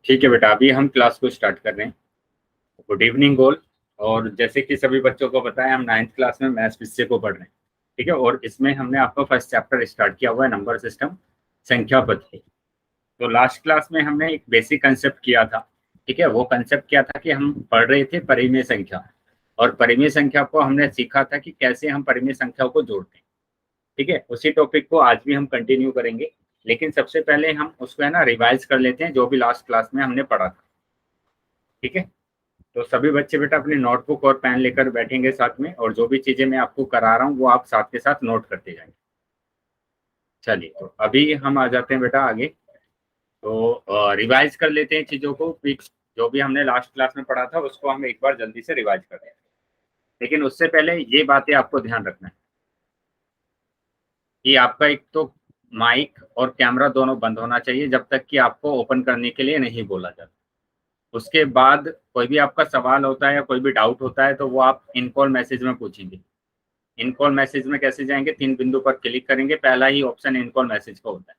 ठीक है बेटा, अभी हम क्लास को स्टार्ट कर रहे हैं। Good evening all. और जैसे कि सभी बच्चों को पता है, हम 9th क्लास में मैथ्स विषय को पढ़ रहे हैं। ठीक है, और इसमें हमने आपका फर्स्ट चैप्टर स्टार्ट किया हुआ है, नंबर सिस्टम, संख्या पद्धति। तो लास्ट क्लास में हमने एक बेसिक कंसेप्ट किया था। ठीक है, वो कंसेप्ट क्या था कि हम पढ़ रहे थे परिमेय संख्या, और परिमेय संख्या को हमने सीखा था कि कैसे हम परिमेय संख्याओं को जोड़ते हैं। ठीक है, उसी टॉपिक को आज भी हम कंटिन्यू करेंगे, लेकिन सबसे पहले हम उसको है ना रिवाइज कर लेते हैं जो भी लास्ट क्लास में हमने पढ़ा था। ठीक है, तो सभी बच्चे बेटा अपनी नोटबुक और पेन लेकर बैठेंगे साथ में, और जो भी चीजें मैं आपको करा रहा हूँ वो आप साथ के साथ नोट करते जाएंगे। चलिए, तो अभी हम आ जाते हैं बेटा आगे। तो रिवाइज कर लेते हैं चीजों को, जो भी हमने लास्ट क्लास में पढ़ा था उसको हम एक बार जल्दी से रिवाइज कर लेते हैं। लेकिन उससे पहले ये बातें आपको ध्यान रखना है कि आपका एक तो माइक और कैमरा दोनों बंद होना चाहिए जब तक कि आपको ओपन करने के लिए नहीं बोला जाता। उसके बाद कोई भी आपका सवाल होता है या कोई भी डाउट होता है तो वो आप इन कॉल मैसेज में पूछेंगे। इन कॉल मैसेज में कैसे जाएंगे, 3 बिंदु पर क्लिक करेंगे, पहला ही ऑप्शन इन कॉल मैसेज का होता है।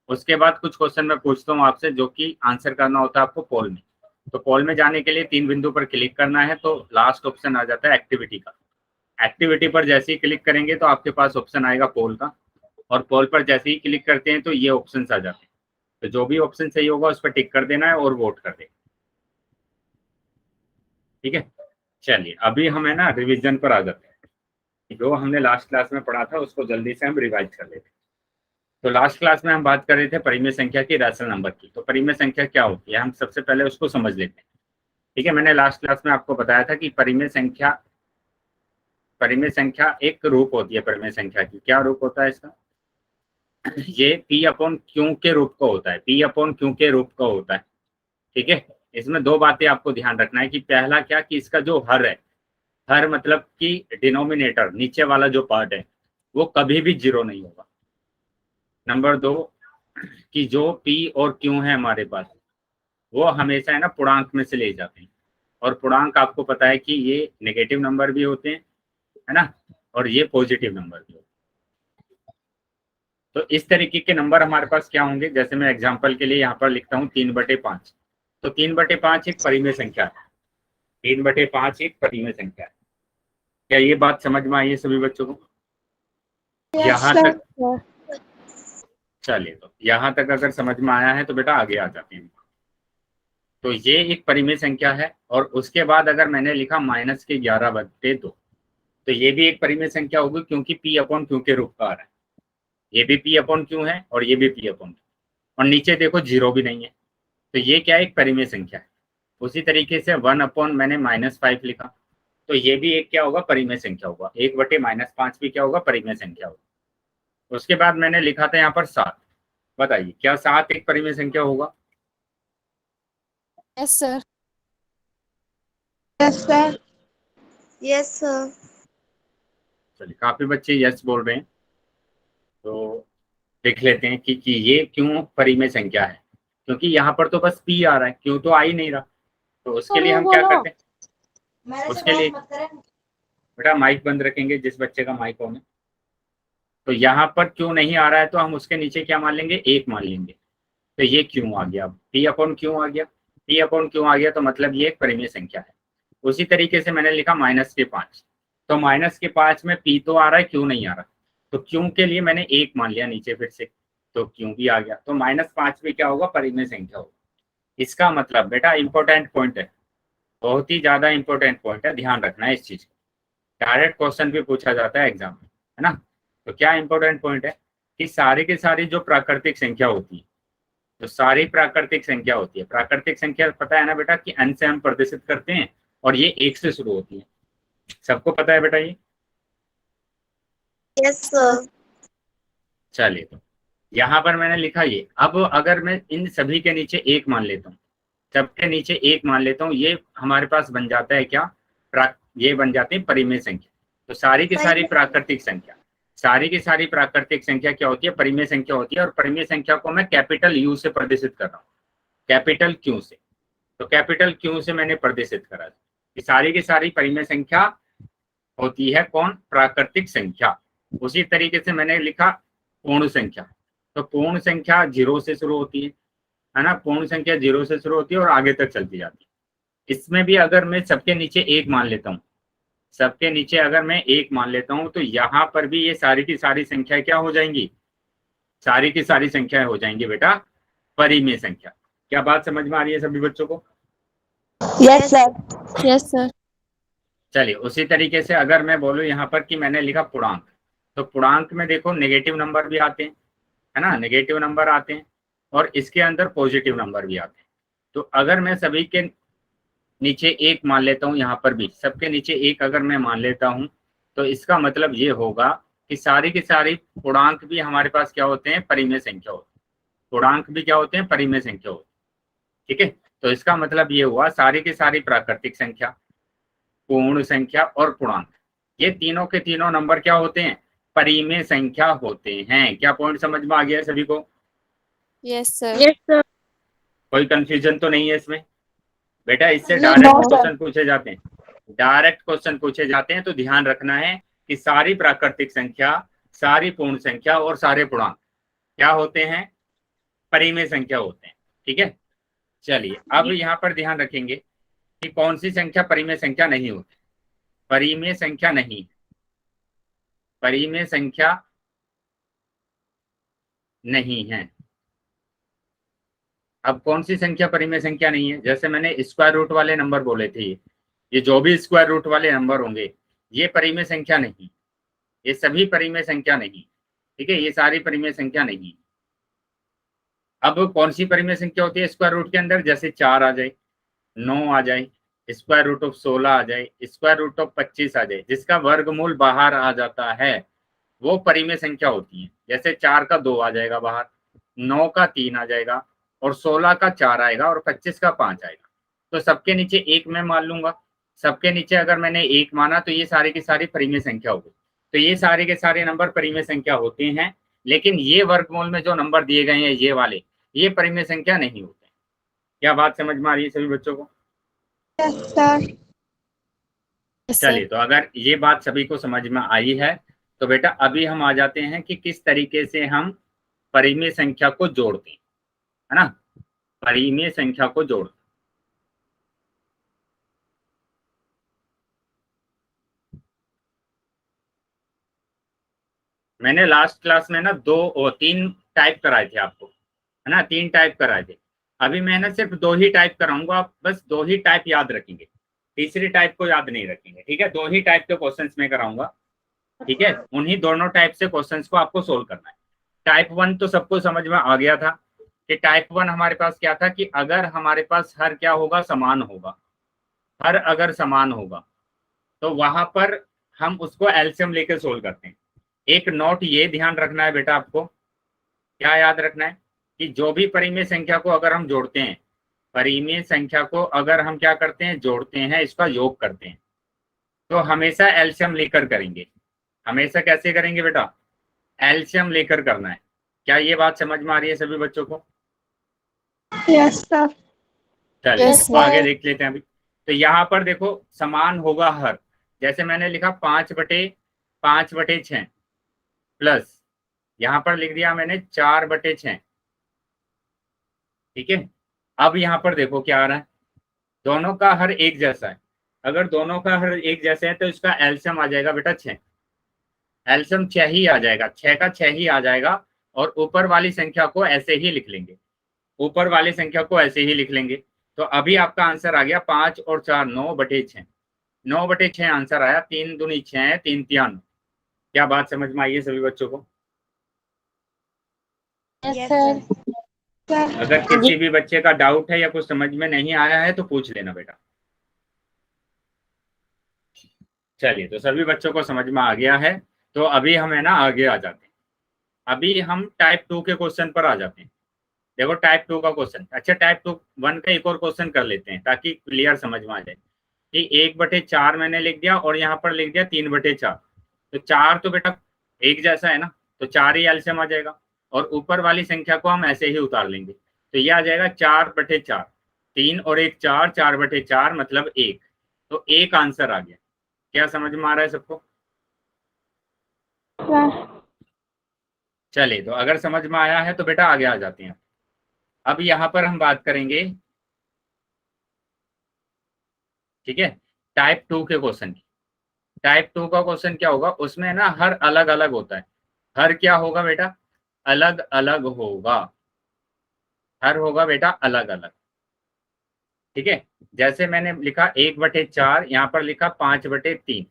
उसके बाद कुछ क्वेश्चन मैं पूछता हूँ आपसे जो कि आंसर करना होता है आपको पोल में। तो पोल में जाने के लिए 3 बिंदु पर क्लिक करना है, तो लास्ट ऑप्शन आ जाता है एक्टिविटी का। एक्टिविटी पर जैसे ही क्लिक करेंगे तो आपके पास ऑप्शन आएगा पोल का, और पोल पर जैसे ही क्लिक करते हैं तो ये ऑप्शन आ जाते हैं। तो जो भी ऑप्शन सही होगा उस पर टिक कर देना है और वोट कर देना। ठीक है, चलिए अभी हम है ना रिवीजन पर आ जाते हैं। जो हमने लास्ट क्लास में पढ़ा था उसको जल्दी से हम रिवाइज कर लेते हैं। तो लास्ट क्लास में हम बात कर रहे थे परिमेय संख्या की, रैशनल नंबर की। तो परिमेय संख्या क्या होती है हम सबसे पहले उसको समझ लेते हैं। ठीक है, मैंने लास्ट क्लास में आपको बताया था कि परिमेय संख्या एक रूप होती है। परिमेय संख्या की क्या रूप होता है इसका? ये पी अपॉन क्यू के रूप का होता है। पी अपॉन क्यू के रूप का होता है। ठीक है, इसमें दो बातें आपको ध्यान रखना है कि पहला क्या कि इसका जो हर है, हर मतलब कि डिनोमिनेटर नीचे वाला जो पार्ट है वो कभी भी 0 नहीं होगा। नंबर 2 कि जो पी और क्यू है हमारे पास वो हमेशा है ना पूर्णांक में से ले जाते हैं, और पूर्णांक आपको पता है कि ये नेगेटिव नंबर भी होते हैं, है ना, और ये पॉजिटिव नंबर भी होते हैं। तो इस तरीके के नंबर हमारे पास क्या होंगे, जैसे मैं एग्जांपल के लिए यहाँ पर लिखता हूँ 3/5। तो 3/5 एक परिमेय संख्या है। 3/5 एक परिमेय संख्या है। क्या ये बात समझ में आई है सभी बच्चों को? यहाँ तक चलिए, तो यहाँ तक अगर समझ में आया है तो बेटा आगे आ जाते हैं। तो ये एक परिमेय संख्या है, और उसके बाद अगर मैंने लिखा -11/2 तो ये भी एक परिमेय संख्या होगी, क्योंकि पी अपॉन क्यू के रूप का आ रहा है। ये भी पी अपॉन क्यू है और ये भी पी अपॉन क्यू, और नीचे देखो 0 भी नहीं है, तो ये क्या है, एक परिमेय संख्या है। उसी तरीके से 1 अपॉन मैंने -5 लिखा, तो ये भी एक क्या होगा, परिमेय संख्या होगा। 1/-5 भी क्या होगा, परिमेय संख्या होगा। उसके बाद मैंने लिखा था यहाँ पर 7। बताइए क्या 7 एक परिमेय संख्या होगा? Yes sir. Yes sir. Yes sir. चलिए, काफी बच्चे यस बोल रहे हैं, तो देख लेते हैं कि ये क्यों परिमेय संख्या है। क्योंकि यहाँ पर तो बस पी आ रहा है, क्यों तो आ ही नहीं रहा। तो उसके लिए हम क्या करते हैं, उसके लिए बेटा माइक बंद रखेंगे जिस बच्चे का माइक ऑन है। तो यहाँ पर क्यों नहीं आ रहा है तो हम उसके नीचे क्या मान लेंगे, 1 मान लेंगे। तो ये क्यों आ गया, पी अपॉन क्यों आ गया। पी अपॉन क्यों आ गया तो मतलब ये एक परिमेय संख्या है। उसी तरीके से मैंने लिखा -5। तो -5 में पी तो आ रहा है, क्यों नहीं आ रहा। तो क्यों के लिए मैंने 1 मान लिया नीचे फिर से, तो क्यों भी आ गया। तो -5 में क्या होगा, परिमेय संख्या होगा। इसका मतलब बेटा इंपॉर्टेंट पॉइंट है, बहुत ही ज्यादा इंपॉर्टेंट पॉइंट है, ध्यान रखना है इस चीज का। डायरेक्ट क्वेश्चन भी पूछा जाता है एग्जाम में, है ना। तो क्या इंपॉर्टेंट पॉइंट है कि सारी की सारी जो प्राकृतिक संख्या होती है, तो सारी प्राकृतिक संख्या होती है। प्राकृतिक संख्या पता है ना बेटा कि n से हम प्रदर्शित करते हैं, और ये 1 से शुरू होती है। सबको पता है बेटा ये? Yes sir. चलिए, तो यहाँ पर मैंने लिखा ये। अब अगर मैं इन सभी के नीचे 1 मान लेता हूँ, सबके नीचे 1 मान लेता हूँ, ये हमारे पास बन जाता है क्या, ये बन जाती है परिमेय संख्या। तो सारी की सारी प्राकृतिक संख्या, सारी की सारी प्राकृतिक संख्या क्या होती है, परिमेय संख्या होती है। और परिमेय संख्या को मैं कैपिटल यू से प्रदर्शित कर रहा हूँ, कैपिटल क्यू से। तो कैपिटल क्यू से मैंने प्रदर्शित करा कि सारी की सारी परिमेय संख्या होती है कौन, प्राकृतिक संख्या। उसी तरीके से मैंने लिखा पूर्ण संख्या। तो पूर्ण संख्या 0 से शुरू होती है ना, पूर्ण संख्या 0 से शुरू होती है और आगे तक चलती जाती है। इसमें भी अगर मैं सबके नीचे 1 मान लेता हूँ, सबके नीचे अगर मैं 1 मान लेता हूँ, तो यहाँ पर भी ये सारी की सारी संख्या क्या हो जाएंगी, सारी की सारी संख्याएं हो जाएंगी बेटा परिमेय संख्या। क्या बात समझ में आ रही है सभी बच्चों को? Yes sir. Yes sir. चलिए उसी तरीके से अगर मैं बोलूं यहाँ पर कि मैंने लिखा पूर्णांक, तो पूर्णांक में देखो नेगेटिव नंबर भी आते हैं, है ना, नेगेटिव नंबर आते हैं और इसके अंदर पॉजिटिव नंबर भी आते हैं। तो अगर मैं सभी के नीचे 1 मान लेता हूँ, यहाँ पर भी सबके नीचे 1 अगर मैं मान लेता हूँ, तो इसका मतलब ये होगा कि सारी की सारी पूर्णांक भी हमारे पास क्या होते हैं, परिमेय संख्या होते हैं। पूर्णांक भी क्या होते हैं, परिमेय संख्या होते हैं। ठीक है, तो इसका मतलब ये हुआ सारी की सारी प्राकृतिक संख्या, पूर्ण संख्या और पूर्णांक, ये तीनों के तीनों नंबर क्या होते हैं, परिमेय संख्या होते हैं। क्या पॉइंट समझ में आ गया है सभी को? Yes sir. Yes sir. कोई कंफ्यूजन तो नहीं है इसमें बेटा? इससे No, डायरेक्ट sir. क्वेश्चन पूछे जाते हैं, डायरेक्ट क्वेश्चन पूछे जाते हैं। तो ध्यान रखना है कि सारी प्राकृतिक संख्या, सारी पूर्ण संख्या और सारे पूर्णांक क्या होते हैं, परिमेय संख्या होते हैं। ठीक है, चलिए अब यहाँ पर ध्यान रखेंगे कि कौन सी संख्या परिमेय संख्या नहीं होती। परिमेय संख्या नहीं, परिमेय संख्या नहीं है। अब कौन सी संख्या परिमेय संख्या नहीं है? जैसे मैंने स्क्वायर रूट वाले नंबर बोले थे, ये जो भी स्क्वायर रूट वाले नंबर होंगे ये परिमेय संख्या नहीं, ये सभी परिमेय संख्या नहीं। ठीक है, ये सारी परिमेय संख्या नहीं। अब कौन सी परिमेय संख्या होती है स्क्वायर रूट के अंदर? जैसे 4 आ जाए, 9 आ जाए, स्क्वायर रूट ऑफ 16 आ जाए, स्क्वायर रूट ऑफ 25 आ जाए, जिसका वर्गमूल बाहर आ जाता है वो परिमेय संख्या होती है। जैसे 4 का 2 आ जाएगा बाहर, 9 का 3 आ जाएगा और 16 का 4 आएगा और 25 का 5 आएगा। तो सबके नीचे 1 मैं मान लूंगा। सबके नीचे अगर मैंने 1 माना तो ये सारी की सारी परिमेय संख्या हो गई। तो ये सारे के सारे नंबर परिमेय संख्या होते हैं, लेकिन ये वर्गमूल में जो नंबर दिए गए हैं ये वाले, ये परिमेय संख्या नहीं होते। क्या बात समझ में आ रही है सभी बच्चों को? Yes sir. Yes sir. चलिए, तो अगर ये बात सभी को समझ में आई है तो बेटा अभी हम आ जाते हैं कि किस तरीके से हम परिमेय संख्या को जोड़ते हैं, है ना, परिमेय संख्या को जोड़ते हैं। मैंने लास्ट क्लास में ना 2 और 3 टाइप कराए थे आपको, है ना, 3 टाइप कराए थे। अभी मैं ना सिर्फ 2 ही टाइप कराऊंगा, आप बस 2 ही टाइप याद रखेंगे, तीसरी टाइप को याद नहीं रखेंगे। ठीक है, 2 ही टाइप के क्वेश्चंस में कराऊंगा। ठीक है, उन्हीं दोनों टाइप से क्वेश्चंस को आपको सोल्व करना है। टाइप 1 तो सबको समझ में आ गया था कि टाइप 1 हमारे पास क्या था कि अगर हमारे पास हर क्या होगा, समान होगा, हर अगर समान होगा तो वहां पर हम उसको एलसीएम लेकर सोल्व करते हैं। एक नोट ये ध्यान रखना है बेटा आपको, क्या याद रखना है कि जो भी परिमेय संख्या को अगर हम जोड़ते हैं, परिमेय संख्या को अगर हम क्या करते हैं, जोड़ते हैं, इसका योग करते हैं, तो हमेशा एलसीएम लेकर करेंगे। हमेशा कैसे करेंगे बेटा? एलसीएम लेकर करना है। क्या ये बात समझ में आ रही है सभी बच्चों को? Yes sir. चलिए Yes, तो आगे sir. देख लेते हैं अभी। तो यहाँ पर देखो समान होगा हर, जैसे मैंने लिखा 5/6 प्लस यहाँ पर लिख दिया मैंने 4/6। ठीक है, अब यहाँ पर देखो क्या आ रहा है, दोनों का हर एक जैसा है। अगर दोनों का हर एक जैसे है तो इसका एलसीएम आ जाएगा बेटा 6, एलसीएम 6 ही आ जाएगा, 6 का 6 ही आ जाएगा। और ऊपर वाली संख्या को ऐसे ही लिख लेंगे, ऊपर वाली संख्या को ऐसे ही लिख लेंगे। तो अभी आपका आंसर आ गया 5 और 4 9/6, 9/6 आंसर आया। 3 दूनी 6, 3 तिया 9। क्या बात समझ में आई है सभी बच्चों को? Yes sir. अगर किसी भी बच्चे का डाउट है या कुछ समझ में नहीं आया है तो पूछ लेना बेटा। चलिए, तो सभी बच्चों को समझ में आ गया है, तो अभी हम है ना आगे आ जाते हैं। अभी हम टाइप 2 के क्वेश्चन पर आ जाते हैं। देखो टाइप 2 का क्वेश्चन, अच्छा टाइप 1 का एक और क्वेश्चन कर लेते हैं ताकि क्लियर समझ में आ जाए कि 1/4 मैंने लिख दिया और यहाँ पर लिख दिया 3/4। तो 4 तो बेटा एक जैसा है ना, तो 4 ही एलसीएम आ जाएगा और ऊपर वाली संख्या को हम ऐसे ही उतार लेंगे। तो ये आ जाएगा 4/4, 3 और 1 4, 4/4 मतलब 1। तो 1 आंसर आ गया। क्या समझ में आ रहा है सबको? चलिए, तो अगर समझ में आया है तो बेटा आगे आ जाते हैं। अब यहाँ पर हम बात करेंगे, ठीक है, टाइप 2 के क्वेश्चन की। टाइप 2 का क्वेश्चन क्या होगा, उसमें ना हर अलग अलग होता है। हर क्या होगा बेटा, अलग अलग होगा। हर होगा बेटा अलग अलग, ठीक है। जैसे मैंने लिखा 1/4, यहाँ पर लिखा 5/3।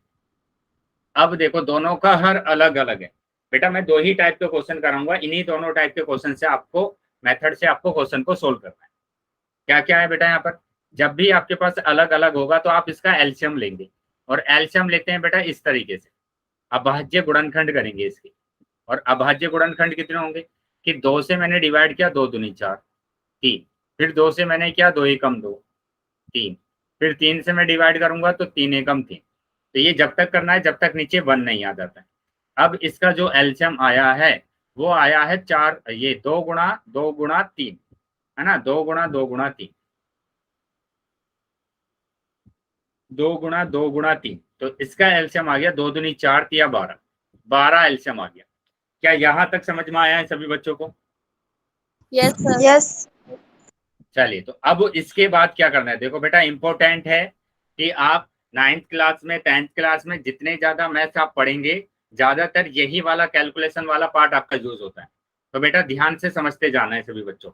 अब देखो दोनों का हर अलग अलग है बेटा। मैं दो ही टाइप के क्वेश्चन कराऊंगा, इन्हीं दोनों टाइप के क्वेश्चन से आपको, मेथड से आपको क्वेश्चन को सोल्व करना है। क्या क्या है बेटा यहाँ पर, जब भी आपके पास अलग अलग होगा तो आप इसका एलसीएम लेंगे। और एलसीएम लेते हैं बेटा इस तरीके से, अभाज्य गुणनखंड करेंगे इसकी। और अभाज्य गुणनखंड कितने होंगे कि 2 से मैंने डिवाइड किया, 2 दूनी 4, 3। फिर 2 से मैंने किया, 2 एकम 2, 3। फिर 3 से मैं डिवाइड करूंगा तो 3 एकम 3। तो ये जब तक करना है जब तक नीचे 1 नहीं आ जाता है। अब इसका जो एलसीएम आया है वो आया है 4, ये 2 गुणा 2 गुणा 3, है ना, 2 गुणा 2 गुणा 3, 2 गुणा 2 गुणा 3। तो इसका एलसीएम आ गया 2 दूनी 4, 3 12, 12 एलसीएम आ गया। क्या यहाँ तक समझ में आया है सभी बच्चों को? Yes sir. Yes. चलिए, तो अब इसके बाद क्या करना है, देखो बेटा इंपॉर्टेंट है कि आप 9th क्लास में 10th क्लास में जितने ज्यादा मैथ्स आप पढ़ेंगे, ज्यादातर यही वाला कैलकुलेशन वाला पार्ट आपका यूज होता है। तो बेटा ध्यान से समझते जाना है सभी बच्चों,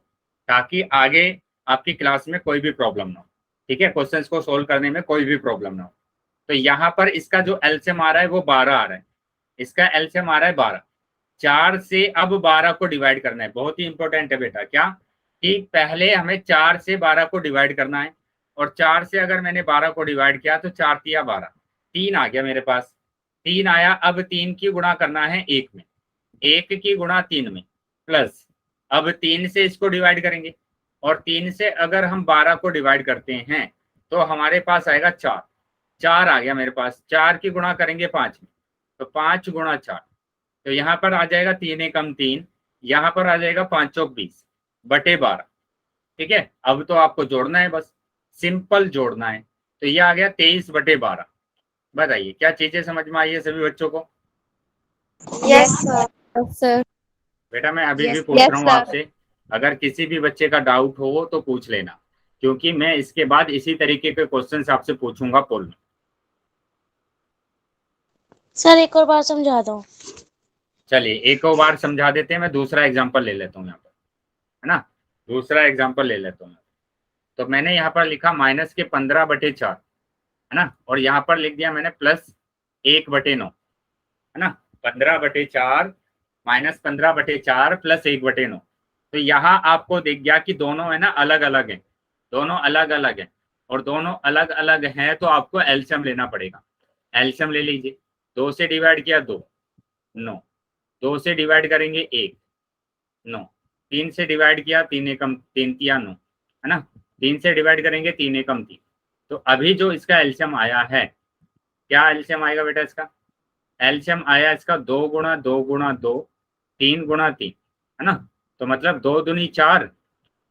ताकि आगे आपकी क्लास में कोई भी प्रॉब्लम ना हो, ठीक है, क्वेश्चंस को सोल्व करने में कोई भी प्रॉब्लम ना हो। तो यहाँ पर इसका जो एलसीएम आ रहा है वो 12 आ रहा है। इसका एलसीएम आ रहा है 12। 4 से अब 12 को डिवाइड करना है, बहुत ही इंपॉर्टेंट है बेटा। क्या कि पहले हमें 4 से 12 को डिवाइड करना है, और 4 से अगर मैंने 12 को डिवाइड किया तो 4 तिया 12, 3 आ गया मेरे पास। 3 आया, अब 3 की गुणा करना है 1 में, 1 की गुणा 3 में, प्लस अब 3 से इसको डिवाइड करेंगे, और 3 से अगर हम 12 को डिवाइड करते हैं तो हमारे पास आएगा 4। 4 आ गया मेरे पास, 4 की गुणा करेंगे 5 में, तो 5 गुणा 4, तो यहाँ पर आ जाएगा 3 एकम 3, यहाँ पर आ जाएगा 5 चौक 20 बटे 12, ठीक है। अब तो आपको जोड़ना है, बस सिंपल जोड़ना है। तो ये आ गया 23/12। बताइए क्या चीजें समझ में आई है सभी बच्चों को? Yes, sir. Yes sir. बेटा मैं अभी भी Yes, पूछ yes, रहा हूँ sir. आपसे, अगर किसी भी बच्चे का डाउट हो तो पूछ लेना, क्योंकि मैं इसके बाद इसी तरीके के क्वेश्चंस आपसे पूछूंगा पोल में। सर एक और बार समझा दो। चलिए एक और बार समझा देते हैं, मैं दूसरा एग्जाम्पल ले लेता हूँ यहाँ पर, है ना, दूसरा एग्जाम्पल ले लेता हूँ। तो मैंने यहाँ पर लिखा -15/4, है ना, और यहाँ पर लिख दिया मैंने +1/9, है ना, 15/4 -15/4 +1/9। तो यहाँ आपको दिख गया कि दोनों है ना अलग अलग हैं, दोनों अलग अलग हैं, और दोनों अलग अलग हैं तो आपको एलसीएम लेना पड़ेगा। एलसीएम ले लीजिए, 2 से डिवाइड किया 2, 9, 2 से डिवाइड करेंगे 1, 9, 3 से डिवाइड किया 3 एकम 3 तिया 9, है ना, 3 से डिवाइड करेंगे 3 एकम 3। तो अभी जो इसका एलसीएम आया है, क्या एलसीएम आएगा बेटा इसका? एलसीएम आया इसका 2 गुणा 2 गुणा 2, 3 गुणा 3, है ना, तो मतलब 2 दूनी 4,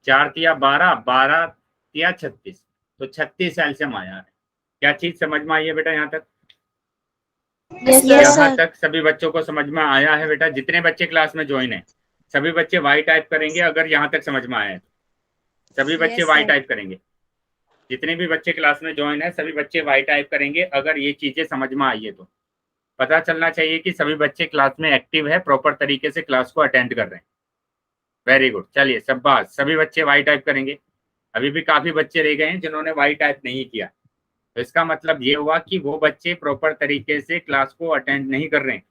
4 तिया 12, 12 तिया 36, तो 36 एलसीएम आया है। क्या चीज समझ में आई है बेटा यहाँ तक? Yes, Yes, यहाँ sir. तक सभी बच्चों को समझ में आया है बेटा? जितने बच्चे क्लास में ज्वाइन है सभी बच्चे वाई टाइप करेंगे अगर यहाँ तक समझ में आया है। सभी बच्चे वाई टाइप करेंगे, जितने भी बच्चे क्लास में ज्वाइन है सभी बच्चे वाई टाइप करेंगे अगर ये चीजें समझ में आई है। तो पता चलना चाहिए कि सभी बच्चे क्लास में एक्टिव है, प्रॉपर तरीके से क्लास को अटेंड कर रहे हैं। वेरी गुड, चलिए सब बात सभी बच्चे वाई टाइप करेंगे। अभी भी काफी बच्चे रह गए हैं जिन्होंने वाई टाइप नहीं किया, तो इसका मतलब ये हुआ कि वो बच्चे प्रॉपर तरीके से क्लास को अटेंड नहीं कर रहे हैं।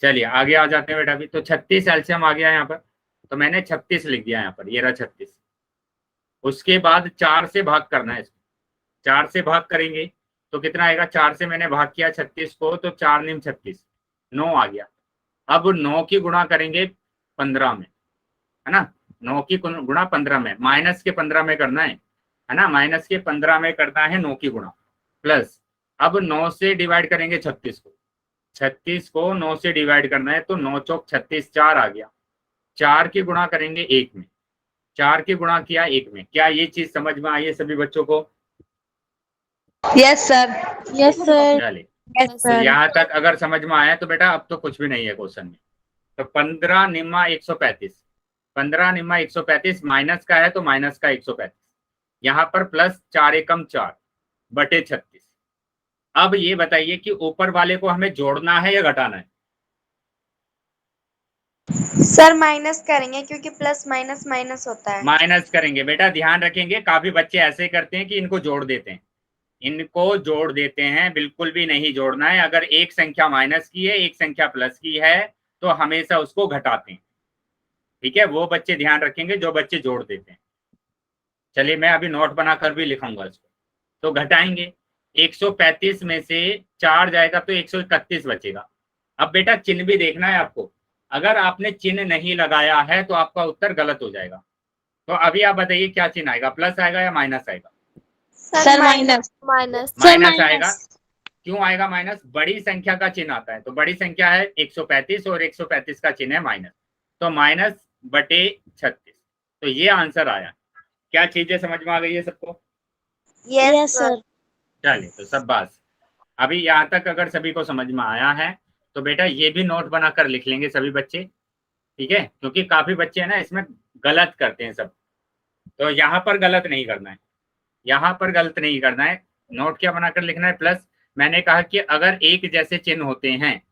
चलिए आगे आ जाते हैं बेटा। अभी तो 36 एलसीएम आ गया यहाँ पर, तो मैंने 36 लिख दिया यहाँ पर, ये रहा 36। उसके बाद 4 से भाग करना है इसको, 4 से भाग करेंगे तो कितना आएगा? 4 से मैंने भाग किया 36 को, तो 4 निम 36, 9 आ गया। अब 9 की गुणा करेंगे 15 में, है ना, 9 की गुणा 15 में, माइनस के 15 में करना है ना, माइनस के 15 में करना है 9 की गुणा, प्लस अब 9 से डिवाइड करेंगे 36 को, 36 को 9 से डिवाइड करना है, तो 9 चौक 36, 4 आ गया। 4 की गुणा करेंगे 1 में, 4 की गुणा किया 1 में। क्या ये चीज समझ में आई है सभी बच्चों को? Yes, sir. Yes, sir. चलिए यस तो सर। यहाँ तक अगर समझ में आया तो बेटा अब तो कुछ भी नहीं है क्वेश्चन में। तो 15 निम्मा 135, 15 निम्मा 135 माइनस का है तो माइनस का 135, यहाँ पर प्लस 4 एकम 4 बटे 36। अब ये बताइए कि ऊपर वाले को हमें जोड़ना है या घटाना है? सर माइनस करेंगे क्योंकि प्लस माइनस माइनस होता है। माइनस करेंगे बेटा, ध्यान रखेंगे काफी बच्चे ऐसे करते हैं कि इनको जोड़ देते हैं, इनको जोड़ देते हैं, बिल्कुल भी नहीं जोड़ना है। अगर एक संख्या माइनस की है एक संख्या प्लस की है तो हमेशा उसको घटाते हैं, ठीक है? वो बच्चे ध्यान रखेंगे जो बच्चे जोड़ देते हैं। चलिए मैं अभी नोट बनाकर भी लिखूंगा इसको। तो घटाएंगे, 135 में से 4 जाएगा तो 131 बचेगा। अब बेटा चिन्ह भी देखना है आपको, अगर आपने चिन्ह नहीं लगाया है तो आपका उत्तर गलत हो जाएगा। तो अभी आप बताइए क्या चिन्ह आएगा, प्लस आएगा या माइनस आएगा? Sir minus. माइनस। माइनस आएगा। क्यों आएगा माइनस? बड़ी संख्या का चिन्ह आता है, तो बड़ी संख्या है 135 और 135 का चिन्ह है माइनस, तो माइनस बटे 36। तो ये आंसर आया। क्या चीजें समझ में आ गई है सबको? Yes sir. चलिए तो सब बात अभी यहाँ तक अगर सभी को समझ में आया है तो बेटा ये भी नोट बनाकर लिख लेंगे सभी बच्चे, ठीक है? क्योंकि काफी बच्चे है ना इसमें गलत करते हैं सब, तो यहाँ पर गलत नहीं करना है, यहाँ पर गलत नहीं करना है। नोट क्या बनाकर लिखना है? प्लस मैंने कहा कि अगर एक जैसे चिन्ह होते हैं,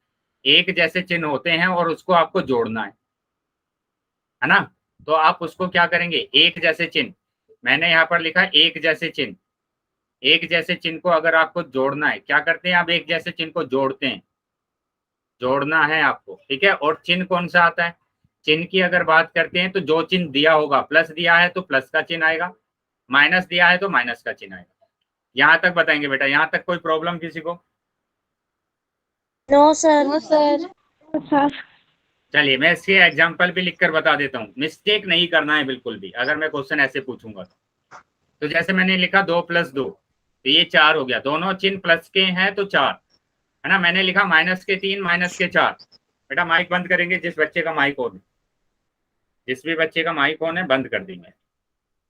एक जैसे चिन्ह होते हैं और उसको आपको जोड़ना है ना, तो आप उसको क्या करेंगे? एक जैसे चिन्ह, मैंने यहाँ पर लिखा एक जैसे चिन्ह, एक जैसे चिन्ह को अगर आपको जोड़ना है, क्या करते हैं आप? एक जैसे चिन्ह को जोड़ते हैं, जोड़ना है आपको, ठीक है? और चिन्ह कौन सा आता है? चिन्ह की अगर बात करते हैं तो जो चिन्ह दिया होगा, प्लस दिया है तो प्लस का चिन्ह आएगा, माइनस दिया है तो माइनस का चिन्ह आएगा। यहाँ तक बताएंगे बेटा, यहाँ तक कोई प्रॉब्लम किसी को? No sir. No sir. चलिए मैं इसके एग्जाम्पल भी लिखकर बता देता हूँ, मिस्टेक नहीं करना है बिल्कुल भी अगर मैं क्वेश्चन ऐसे पूछूंगा तो जैसे मैंने लिखा 2 + 2 तो ये 4 हो गया, दोनों चिन्ह प्लस के हैं तो 4 है ना। मैंने लिखा -के 3 -के 4, बेटा माइक बंद करेंगे जिस बच्चे का माइक ऑन है, जिस भी बच्चे का माइक ऑन है बंद कर देंगे।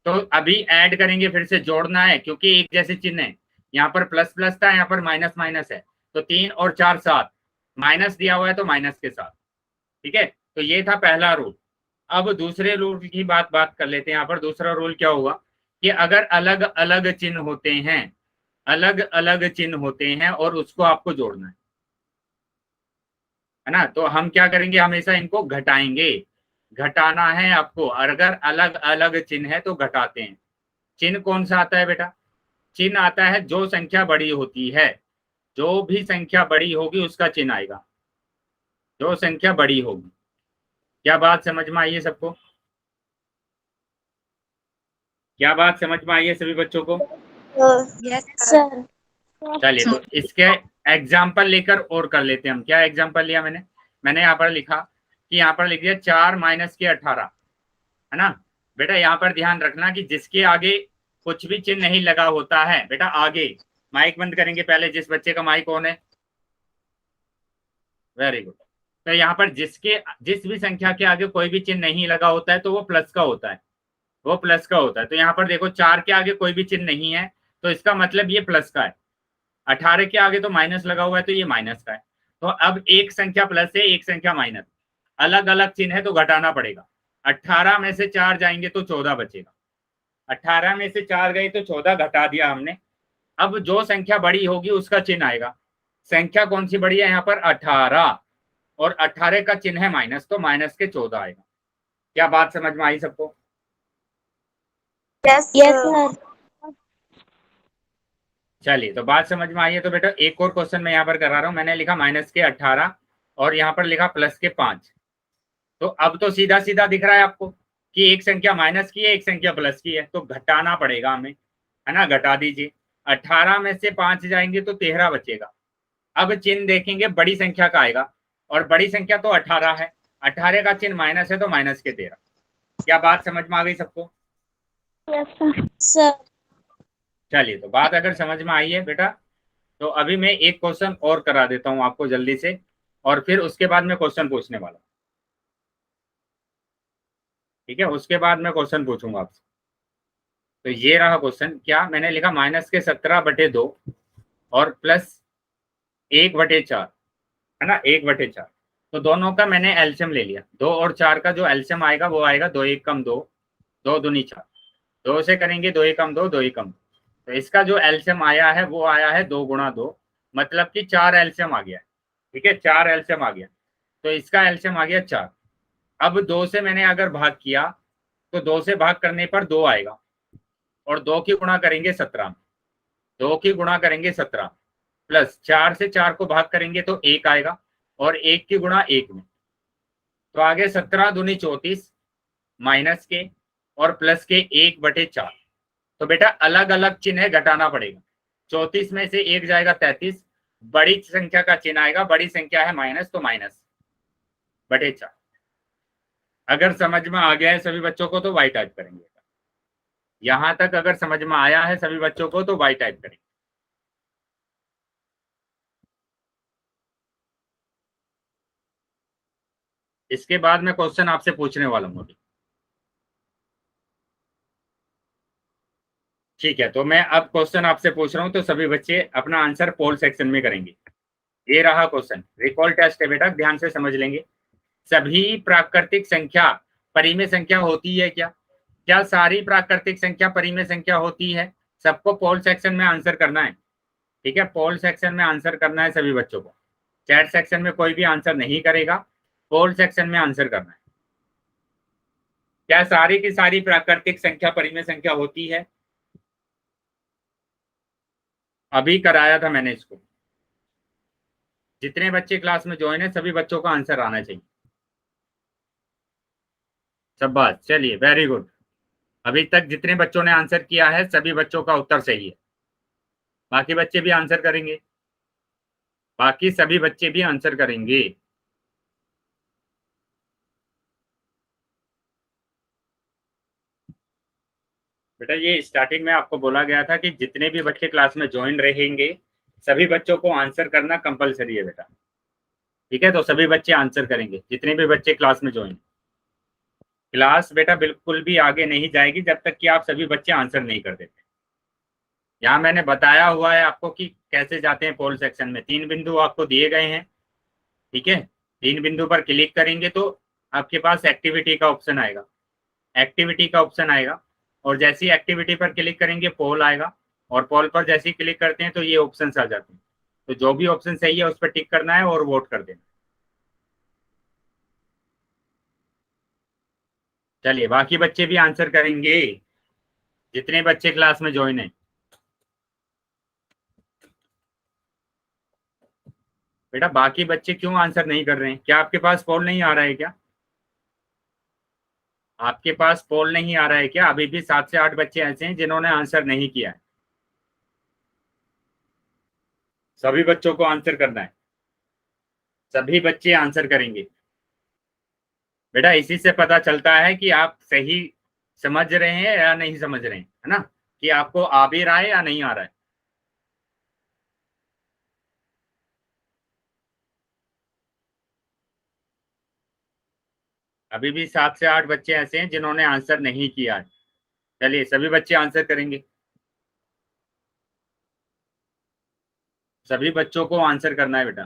तो अभी ऐड करेंगे, फिर से जोड़ना है क्योंकि एक जैसे चिन्ह है, यहाँ पर प्लस प्लस था, यहाँ पर माइनस माइनस है, तो 3 और 4 7, माइनस दिया हुआ है तो माइनस के साथ, ठीक है? तो ये था पहला रूल। अब दूसरे रूल की बात कर लेते हैं। यहाँ पर दूसरा रूल क्या होगा कि अगर अलग अलग चिन्ह होते हैं, अलग अलग चिन्ह होते हैं और उसको आपको जोड़ना है ना, तो हम क्या करेंगे? हमेशा इनको घटाएंगे, घटाना है आपको। अगर अलग अलग चिन्ह है तो घटाते हैं। चिन्ह कौन सा आता है बेटा? चिन्ह आता है जो संख्या बड़ी होती है, जो भी संख्या बड़ी होगी उसका चिन्ह आएगा, जो संख्या बड़ी होगी। क्या बात समझ में आई है सबको? क्या बात समझ में आई है सभी बच्चों को? Yes sir. चलिए तो इसके एग्जाम्पल लेकर और कर लेते हैं हम। क्या एग्जाम्पल लिया मैंने यहाँ पर लिखा कि यहाँ पर लिख दिया 4 - के 18 है ना। बेटा यहाँ पर ध्यान रखना कि जिसके आगे कुछ भी चिन्ह नहीं लगा होता है, बेटा आगे माइक बंद करेंगे पहले जिस बच्चे का माइक ऑन है, वेरी गुड। तो यहाँ पर जिस भी संख्या के आगे कोई भी चिन्ह नहीं लगा होता है तो वो प्लस का होता है, वो प्लस का होता है। तो यहाँ पर देखो 4 के आगे कोई भी चिन्ह नहीं है तो इसका मतलब ये प्लस का है, 18 के आगे तो माइनस लगा हुआ है तो ये माइनस का है। तो अब एक संख्या प्लस है एक संख्या माइनस, अलग अलग चिन्ह है तो घटाना पड़ेगा। 18 में से 4 जाएंगे तो 14 बचेगा, 18 में से 4 गए तो 14 घटा दिया हमने। अब जो संख्या बड़ी होगी उसका चिन्ह आएगा। संख्या कौन सी बड़ी है यहाँ पर? 18, और 18 का चिन्ह है माइनस, तो माइनस के 14 आएगा। क्या बात समझ में आई सबको? Yes sir. चलिए तो बात समझ में आई है तो बेटा एक और क्वेश्चन मैं यहाँ पर करा रहा हूँ। मैंने लिखा -के 18 और यहाँ पर लिखा +के 5। तो अब तो सीधा सीधा दिख रहा है आपको कि एक संख्या माइनस की है एक संख्या प्लस की है, तो घटाना पड़ेगा हमें, है ना। घटा दीजिए, 18 में से 5 जाएंगे तो 13 बचेगा। अब चिन्ह देखेंगे बड़ी संख्या का आएगा और बड़ी संख्या तो 18 है, 18 का चिन्ह माइनस है तो माइनस के 13। क्या बात समझ में आ गई सबको? सर। चलिए तो बात अगर समझ में आई है बेटा तो अभी मैं एक क्वेश्चन और करा देता हूं आपको जल्दी से, और फिर उसके बाद मैं क्वेश्चन पूछने वाला हूं, ठीक है? उसके बाद मैं क्वेश्चन पूछूंगा आपसे। तो ये रहा क्वेश्चन। क्या मैंने लिखा? -के 17/2 और 1/4, है ना, 1/4। तो दोनों का मैंने एलसीएम ले लिया। 2 और 4 का जो एलसीएम आएगा वो आएगा 2 1 कम 2, 2 दूनी 4। 2 से करेंगे 2 1 कम 2, 2 1 कम 2। तो इसका जो एलसीएम आया है वो आया है 2 गुणा 2, मतलब कि 4 एलसीएम आ गया। ठीक है, 4 एलसीएम आ गया। तो इसका एलसीएम आ गया 4। अब 2 से मैंने अगर भाग किया तो 2 से भाग करने पर 2 आएगा, और 2 की गुणा करेंगे 17, 2 की गुणा करेंगे 17, प्लस 4 से 4 को भाग करेंगे तो 1 आएगा, और 1 की गुणा 1 में। तो आगे 17 दूनी 34 माइनस के और प्लस के 1/4। तो बेटा अलग अलग चिन्ह घटाना पड़ेगा। 34 में से 1 जाएगा 33, बड़ी संख्या का चिन्ह आएगा, बड़ी संख्या है माइनस, तो -/4। अगर समझ में आ गया है सभी बच्चों को तो वाई टाइप करेंगे। यहां तक अगर समझ में आया है सभी बच्चों को तो वाई टाइप करेंगे। इसके बाद मैं क्वेश्चन आपसे पूछने वाला हूँ अभी। ठीक है, तो मैं अब क्वेश्चन आपसे पूछ रहा हूँ, तो सभी बच्चे अपना आंसर पोल सेक्शन में करेंगे। ये रहा क्वेश्चन, रिकॉल टेस्ट है बेटा, ध्यान से समझ लेंगे। सभी प्राकृतिक संख्या परिमेय संख्या होती है क्या? क्या सारी प्राकृतिक संख्या परिमेय संख्या होती है? सबको पोल सेक्शन में आंसर करना है। ठीक है, पोल सेक्शन में आंसर करना है सभी बच्चों को। चैट सेक्शन में कोई भी आंसर नहीं करेगा, पोल सेक्शन में आंसर करना है। क्या सारी की सारी प्राकृतिक संख्या परिमेय संख्या होती है? अभी कराया था मैंने इसको। जितने बच्चे क्लास में ज्वाइन है सभी बच्चों का आंसर आना चाहिए। सब बात, चलिए वेरी गुड। अभी तक जितने बच्चों ने आंसर किया है सभी बच्चों का उत्तर सही है। बाकी बच्चे भी आंसर करेंगे, बाकी सभी बच्चे भी आंसर करेंगे। बेटा ये स्टार्टिंग में आपको बोला गया था कि जितने भी बच्चे क्लास में ज्वाइन रहेंगे सभी बच्चों को आंसर करना कंपलसरी है बेटा। ठीक है, तो सभी बच्चे आंसर करेंगे जितने भी बच्चे क्लास में ज्वाइन। क्लास बेटा बिल्कुल भी आगे नहीं जाएगी जब तक कि आप सभी बच्चे आंसर नहीं कर देते। यहाँ मैंने बताया हुआ है आपको कि कैसे जाते हैं पोल सेक्शन में। 3 बिंदु आपको दिए गए हैं। ठीक है, 3 बिंदु पर क्लिक करेंगे तो आपके पास एक्टिविटी का ऑप्शन आएगा, एक्टिविटी का ऑप्शन आएगा, और जैसी एक्टिविटी पर क्लिक करेंगे पोल आएगा, और पोल पर जैसे ही क्लिक करते हैं तो ये ऑप्शन आ जाते हैं। तो जो भी ऑप्शन सही है उस पर टिक करना है और वोट कर देना। चलिए बाकी बच्चे भी आंसर करेंगे जितने बच्चे क्लास में ज्वाइन है। बेटा बाकी बच्चे क्यों आंसर नहीं कर रहे हैं? क्या आपके पास पोल नहीं आ रहा है क्या? आपके पास पोल नहीं आ रहा है क्या? अभी भी 7 से 8 बच्चे ऐसे हैं जिन्होंने आंसर नहीं किया है। सभी बच्चों को आंसर करना है, सभी बच्चे आंसर करेंगे। बेटा इसी से पता चलता है कि आप सही समझ रहे हैं या नहीं समझ रहे हैं, है ना, कि आपको आ भी रहा है या नहीं आ रहा है। अभी भी 7 से 8 बच्चे ऐसे हैं जिन्होंने आंसर नहीं किया है। चलिए सभी बच्चे आंसर करेंगे, सभी बच्चों को आंसर करना है बेटा।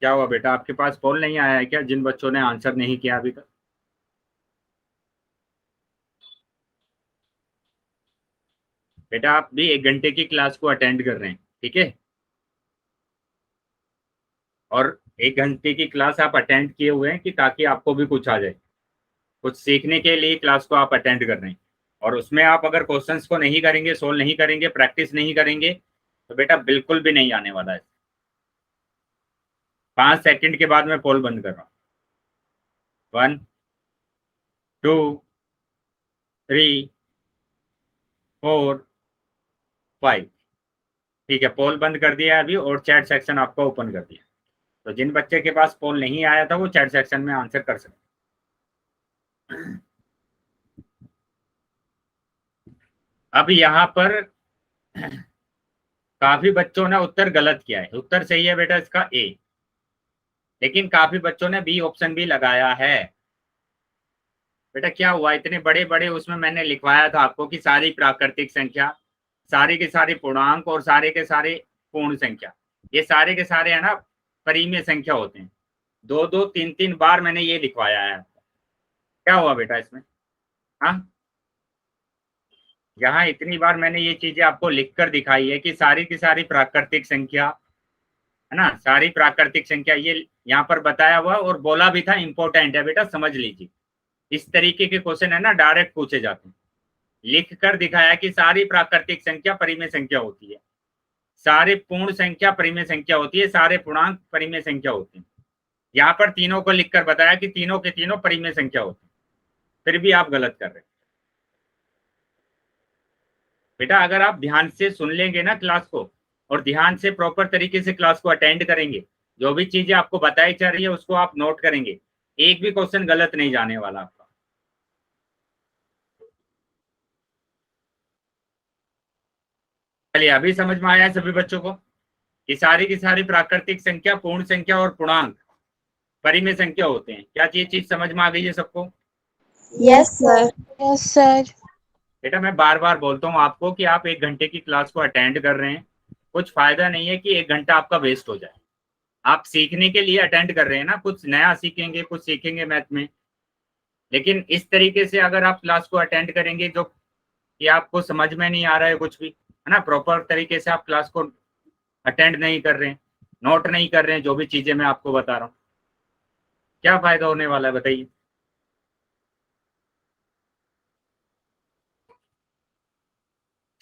क्या हुआ बेटा, आपके पास पोल नहीं आया है क्या जिन बच्चों ने आंसर नहीं किया अभी तक? बेटा आप भी 1 घंटे की क्लास को अटेंड कर रहे हैं, ठीक है, और 1 घंटे की क्लास आप अटेंड किए हुए हैं कि ताकि आपको भी कुछ आ जाए, कुछ सीखने के लिए क्लास को आप अटेंड कर रहे हैं। और उसमें आप अगर क्वेश्चंस को नहीं करेंगे, सोल्व नहीं करेंगे, प्रैक्टिस नहीं करेंगे तो बेटा बिल्कुल भी नहीं आने वाला है। 5 सेकंड के बाद मैं पोल बंद कर रहा हूँ। 1 2 3 4 5। ठीक है, पोल बंद कर दिया अभी, और चैट सेक्शन आपको ओपन कर दिया। तो जिन बच्चे के पास पोल नहीं आया था वो चैट सेक्शन में आंसर कर सकते। अब यहाँ पर काफी बच्चों ने उत्तर गलत किया है। उत्तर सही है बेटा इसका ए, लेकिन काफी बच्चों ने बी ऑप्शन भी लगाया है। बेटा क्या हुआ, इतने बड़े बड़े उसमें मैंने लिखवाया था आपको कि सारी प्राकृतिक संख्या, सारे के सारे पूर्णांक और सारे के सारे पूर्ण संख्या, ये सारे के सारे है ना परिमेय संख्या होते हैं। दो दो तीन तीन बार मैंने ये लिखवाया है। क्या हुआ बेटा इसमें? हाँ, यहाँ इतनी बार मैंने ये चीजें आपको लिखकर दिखाई है कि सारी की सारी प्राकृतिक संख्या है ना, सारी प्राकृतिक संख्या ये यहाँ पर बताया हुआ और बोला भी था, इंपॉर्टेंट है बेटा, समझ लीजिए। इस तरीके के क्वेश्चन है ना डायरेक्ट पूछे जाते हैं। लिख कर दिखाया कि सारी प्राकृतिक संख्या परिमेय संख्या होती है, सारे पूर्ण संख्या परिमेय संख्या होती है, सारे पूर्णांक परिमेय संख्या होते हैं। यहाँ पर तीनों को लिखकर बताया कि तीनों के तीनों परिमेय संख्या होते हैं, फिर भी आप गलत कर रहे हैं। बेटा अगर आप ध्यान से सुन लेंगे ना क्लास को और ध्यान से प्रॉपर तरीके से क्लास को अटेंड करेंगे, जो भी चीजें आपको बताई जा रही है उसको आप नोट करेंगे, एक भी क्वेश्चन गलत नहीं जाने वाला आपका। चलिए अभी समझ में आया है सभी बच्चों को कि सारी की सारी प्राकृतिक संख्या, पूर्ण संख्या और पूर्णांक परिमेय संख्या होते हैं। क्या ये चीज समझ में आ गई है सबको? Yes sir. Yes sir. बेटा मैं बार बार बोलता हूँ आपको कि आप 1 घंटे की क्लास को अटेंड कर रहे हैं, कुछ फायदा नहीं है कि 1 घंटा आपका वेस्ट हो जाए। आप सीखने के लिए अटेंड कर रहे हैं ना, कुछ नया सीखेंगे, कुछ सीखेंगे मैथ में। लेकिन इस तरीके से अगर आप क्लास को अटेंड करेंगे जो कि आपको समझ में नहीं आ रहा है कुछ भी, है ना, प्रॉपर तरीके से आप क्लास को अटेंड नहीं कर रहे हैं, नोट नहीं कर रहे हैं जो भी चीजें मैं आपको बता रहा हूँ, क्या फायदा होने वाला है बताइए?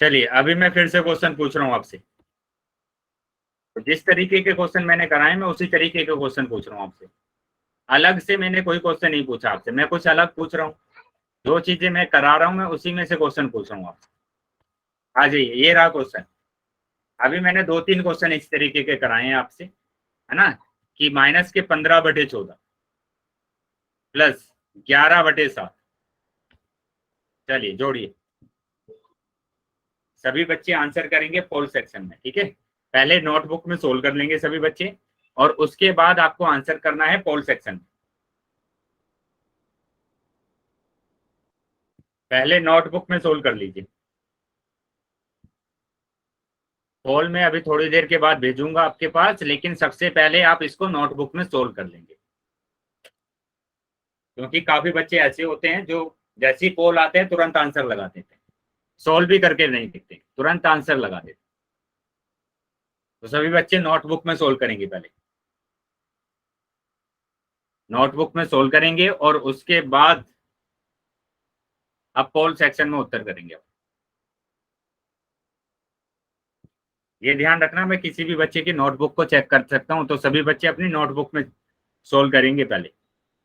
चलिए अभी मैं फिर से क्वेश्चन पूछ रहा हूँ आपसे। तो जिस तरीके के क्वेश्चन मैंने कराए मैं उसी तरीके के क्वेश्चन पूछ रहा हूँ आपसे। अलग से मैंने कोई क्वेश्चन नहीं पूछा आपसे, मैं कुछ अलग पूछ रहा हूँ। जो चीजें मैं करा रहा हूँ मैं उसी में से क्वेश्चन पूछ रहा हूँ आपसे। आ जाइए, ये रहा क्वेश्चन। अभी मैंने 2-3 क्वेश्चन इस तरीके के कराए हैं आपसे, है ना, कि -15/14 +11/7। चलिए जोड़िए। सभी बच्चे आंसर करेंगे पोल सेक्शन में, ठीक है। पहले नोटबुक में सोल्व कर लेंगे सभी बच्चे और उसके बाद आपको आंसर करना है पोल सेक्शन में। पहले नोटबुक में सोल्व कर लीजिए। पोल में अभी थोड़ी देर के बाद भेजूंगा आपके पास, लेकिन सबसे पहले आप इसको नोटबुक में सोल्व कर लेंगे, क्योंकि काफी बच्चे ऐसे होते हैं जो जैसे ही पोल आते हैं तुरंत आंसर लगा देते हैं, सोल्व भी करके नहीं देखते, तुरंत आंसर लगा देते। तो सभी बच्चे नोटबुक में सोल्व करेंगे, पहले नोटबुक में सोल्व करेंगे और उसके बाद अब पोल सेक्शन में उत्तर करेंगे। ये ध्यान रखना, मैं किसी भी बच्चे की नोटबुक को चेक कर सकता हूं, तो सभी बच्चे अपनी नोटबुक में सोल्व करेंगे पहले,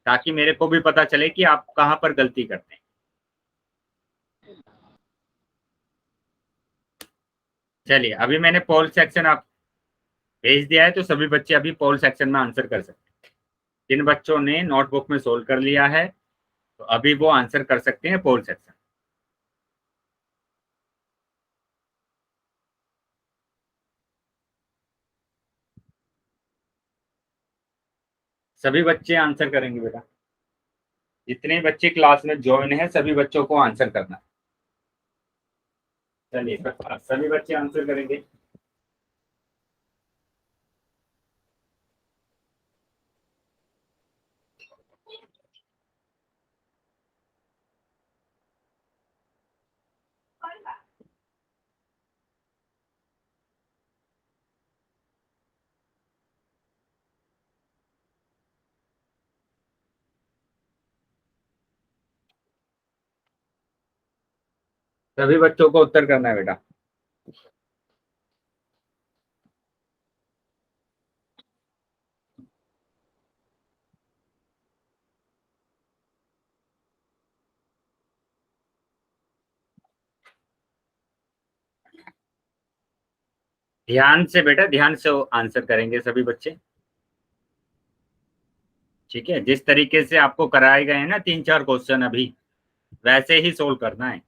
ताकि मेरे को भी पता चले कि आप कहां पर गलती करते हैं। चलिए अभी मैंने पोल सेक्शन आप भेज दिया है, तो सभी बच्चे अभी पोल सेक्शन में आंसर कर सकते हैं। जिन बच्चों ने नोटबुक में सोल्व कर लिया है तो अभी वो आंसर कर सकते हैं पोल सेक्शन। सभी बच्चे आंसर करेंगे बेटा, जितने बच्चे क्लास में ज्वाइन है सभी बच्चों को आंसर करना है। चलिए सभी बच्चे आंसर करेंगे। सभी बच्चों को उत्तर करना है बेटा। ध्यान से बेटा, ध्यान से आंसर करेंगे सभी बच्चे, ठीक है। जिस तरीके से आपको कराए गए हैं ना 3-4 क्वेश्चन, अभी वैसे ही सोल्व करना है।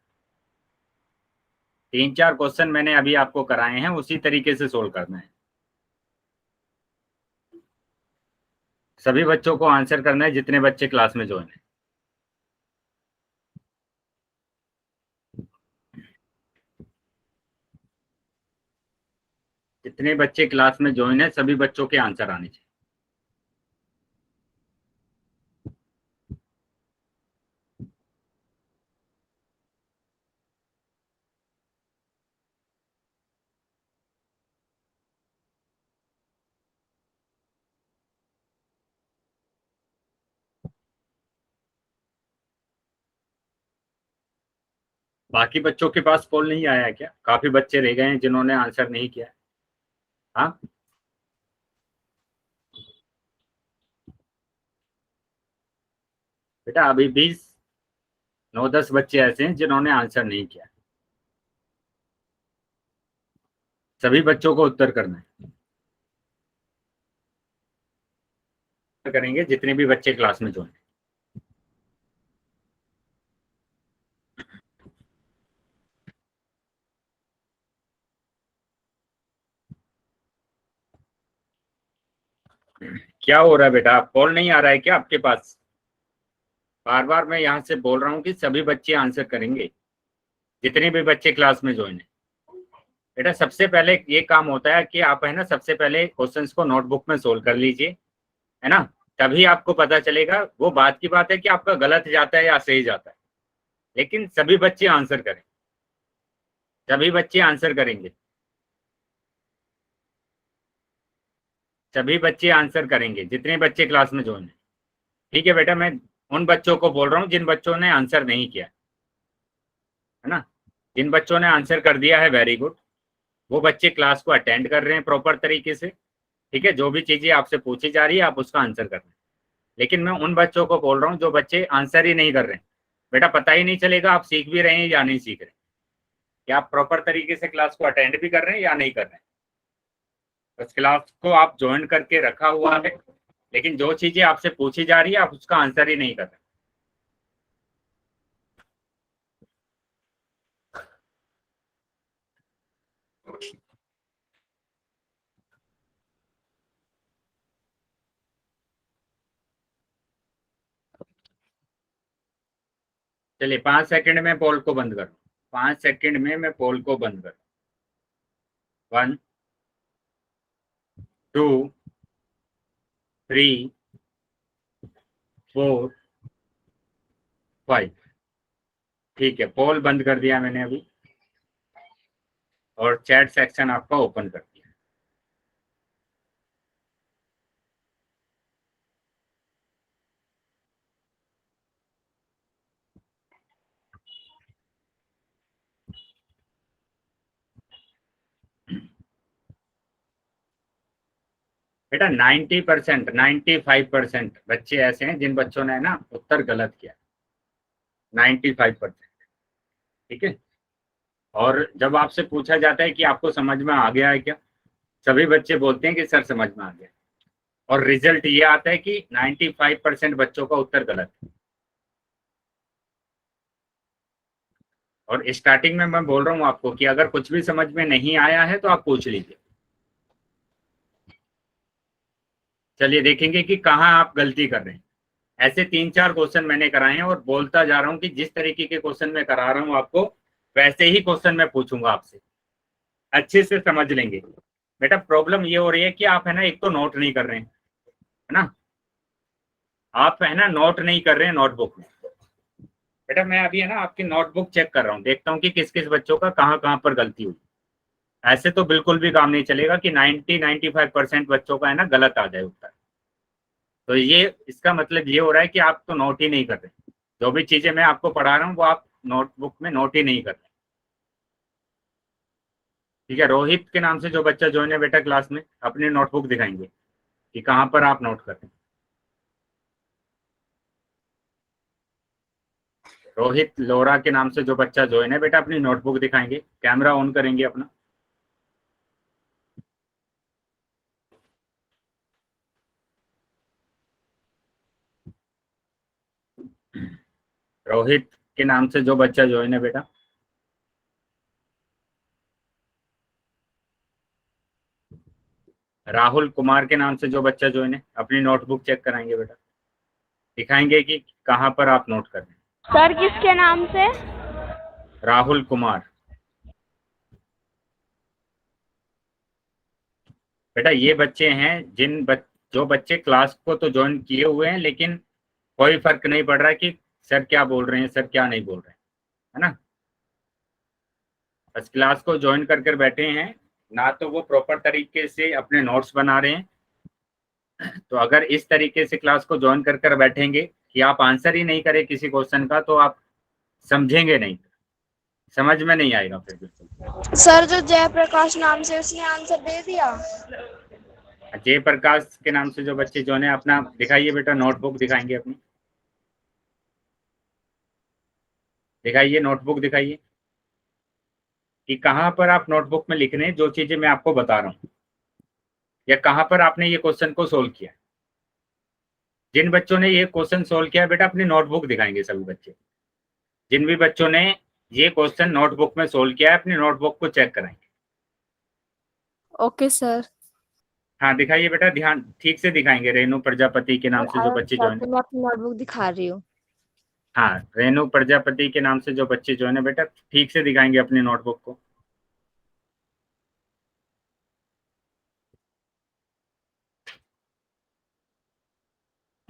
3-4 क्वेश्चन मैंने अभी आपको कराए हैं, उसी तरीके से सोल्व करना है। सभी बच्चों को आंसर करना है जितने बच्चे क्लास में ज्वाइन है। जितने बच्चे क्लास में ज्वाइन है सभी बच्चों के आंसर आने चाहिए। बाकी बच्चों के पास पोल नहीं आया है क्या? काफी बच्चे रह गए हैं जिन्होंने आंसर नहीं किया। हाँ, बेटा अभी 9-10 बच्चे ऐसे हैं जिन्होंने आंसर नहीं किया। सभी बच्चों को उत्तर करना है, करेंगे जितने भी बच्चे क्लास में ज्वाइन। क्या हो रहा है बेटा? पोल नहीं आ रहा है क्या आपके पास? बार बार मैं यहाँ से बोल रहा हूँ कि सभी बच्चे आंसर करेंगे जितने भी बच्चे क्लास में ज्वाइन है। बेटा सबसे पहले ये काम होता है कि आप है ना सबसे पहले क्वेश्चंस को नोटबुक में सोल्व कर लीजिए, है ना, तभी आपको पता चलेगा। वो बात की बात है कि आपका गलत जाता है या सही जाता है, लेकिन सभी बच्चे आंसर करें, सभी बच्चे आंसर करेंगे, सभी बच्चे आंसर करेंगे जितने बच्चे क्लास में ज्वाइन है। ठीक है बेटा, मैं उन बच्चों को बोल रहा हूँ जिन बच्चों ने आंसर नहीं किया, है ना। जिन बच्चों ने आंसर कर दिया है वेरी गुड, वो बच्चे क्लास को अटेंड कर रहे हैं प्रॉपर तरीके से। ठीक है, जो भी चीजें आपसे पूछी जा रही है आप उसका आंसर कर रहे हैं। लेकिन मैं उन बच्चों को बोल रहा हूँ जो बच्चे आंसर ही नहीं कर रहे हैं। बेटा पता ही नहीं चलेगा आप सीख भी रहे हैं या नहीं सीख रहे, कि आप प्रॉपर तरीके से क्लास को अटेंड भी कर रहे हैं या नहीं कर रहे हैं। उस क्लास को आप ज्वाइन करके रखा हुआ है, लेकिन जो चीजें आपसे पूछी जा रही है आप उसका आंसर ही नहीं कर रहे। चलिए 5 सेकंड में पोल को बंद करो, 5 सेकंड में मैं पोल को बंद करूँ। 1 2 3 4 5। ठीक है, पोल बंद कर दिया मैंने अभी, और चैट सेक्शन आपका ओपन कर दिया। बेटा 90% 95% बच्चे ऐसे हैं जिन बच्चों ने ना उत्तर गलत किया, 95%। ठीक है, और जब आपसे पूछा जाता है कि आपको समझ में आ गया है क्या, सभी बच्चे बोलते हैं कि सर समझ में आ गया, और रिजल्ट ये आता है कि 95% बच्चों का उत्तर गलत है। और स्टार्टिंग में मैं बोल रहा हूँ आपको कि अगर कुछ भी समझ में नहीं आया है तो आप पूछ लीजिए। चलिए देखेंगे कि कहाँ आप गलती कर रहे हैं। ऐसे 3-4 क्वेश्चन मैंने कराए हैं, और बोलता जा रहा हूँ कि जिस तरीके के क्वेश्चन मैं करा रहा हूँ आपको, वैसे ही क्वेश्चन मैं पूछूंगा आपसे, अच्छे से समझ लेंगे। बेटा प्रॉब्लम ये हो रही है कि आप है ना एक तो नोट नहीं कर रहे हैं, है ना, आप है ना नोट नहीं कर रहे हैं नोटबुक में। बेटा मैं अभी है ना आपकी नोटबुक चेक कर रहा हूँ, देखता हूँ कि किस किस बच्चों का कहाँ कहाँ पर गलती हुई। ऐसे तो बिल्कुल भी काम नहीं चलेगा कि 90-95% बच्चों का है ना गलत आ जाए उत्तर। तो ये इसका मतलब ये हो रहा है कि आप तो नोट ही नहीं कर रहे, जो भी चीजें मैं आपको पढ़ा रहा हूँ वो आप नोटबुक में नोट ही नहीं कर रहे। ठीक है, रोहित के नाम से जो बच्चा ज्वाइन है बेटा क्लास में, अपनी नोटबुक दिखाएंगे कि कहाँ पर आप नोट कर रहे हैं। रोहित लोरा के नाम से जो बच्चा ज्वाइन है बेटा, अपनी नोटबुक दिखाएंगे, कैमरा ऑन करेंगे अपना। रोहित के नाम से जो बच्चा ज्वाइन है बेटा, राहुल कुमार के नाम से जो बच्चा ज्वाइन है, अपनी नोटबुक चेक कराएंगे बेटा, दिखाएंगे कि कहाँ पर आप नोट कर रहे हैं। सर किसके नाम से? राहुल कुमार। बेटा ये बच्चे हैं जो बच्चे क्लास को तो ज्वाइन किए हुए हैं, लेकिन कोई फर्क नहीं पड़ रहा कि सर क्या बोल रहे हैं, सर क्या नहीं बोल रहे हैं, है ना। बस क्लास को ज्वाइन कर कर बैठे हैं, ना तो वो प्रॉपर तरीके से अपने नोट्स बना रहे हैं। तो अगर इस तरीके से क्लास को ज्वाइन कर कर बैठेंगे कि आप आंसर ही नहीं करें किसी क्वेश्चन का, तो आप समझेंगे नहीं, समझ में नहीं आएगा फिर बिल्कुल। सर जो जयप्रकाश नाम से उसने आंसर दे दिया। जयप्रकाश के नाम से जो बच्चे जो है, अपना दिखाइए बेटा, नोटबुक दिखाएंगे अपनी, दिखाइए नोटबुक दिखाइए कि कहाँ पर आप नोटबुक में लिख रहे हैं जो चीजें मैं आपको बता रहा हूँ, या कहाँ पर आपने ये क्वेश्चन को सोल्व किया। जिन बच्चों ने ये क्वेश्चन सोल्व किया बेटा अपनी नोटबुक दिखाएंगे सभी बच्चे। जिन भी बच्चों ने ये क्वेश्चन नोटबुक में सोल्व किया है अपनी नोटबुक को चेक कराएंगे। Okay sir. हाँ दिखाइए बेटा, ध्यान ठीक से दिखाएंगे। रेणु प्रजापति के नाम से जो बच्चे जो है, मैं अपनी नोटबुक दिखा रही हूँ। हाँ रेणु प्रजापति के नाम से जो बच्चे जो है बेटा ठीक से दिखाएंगे अपनी नोटबुक को।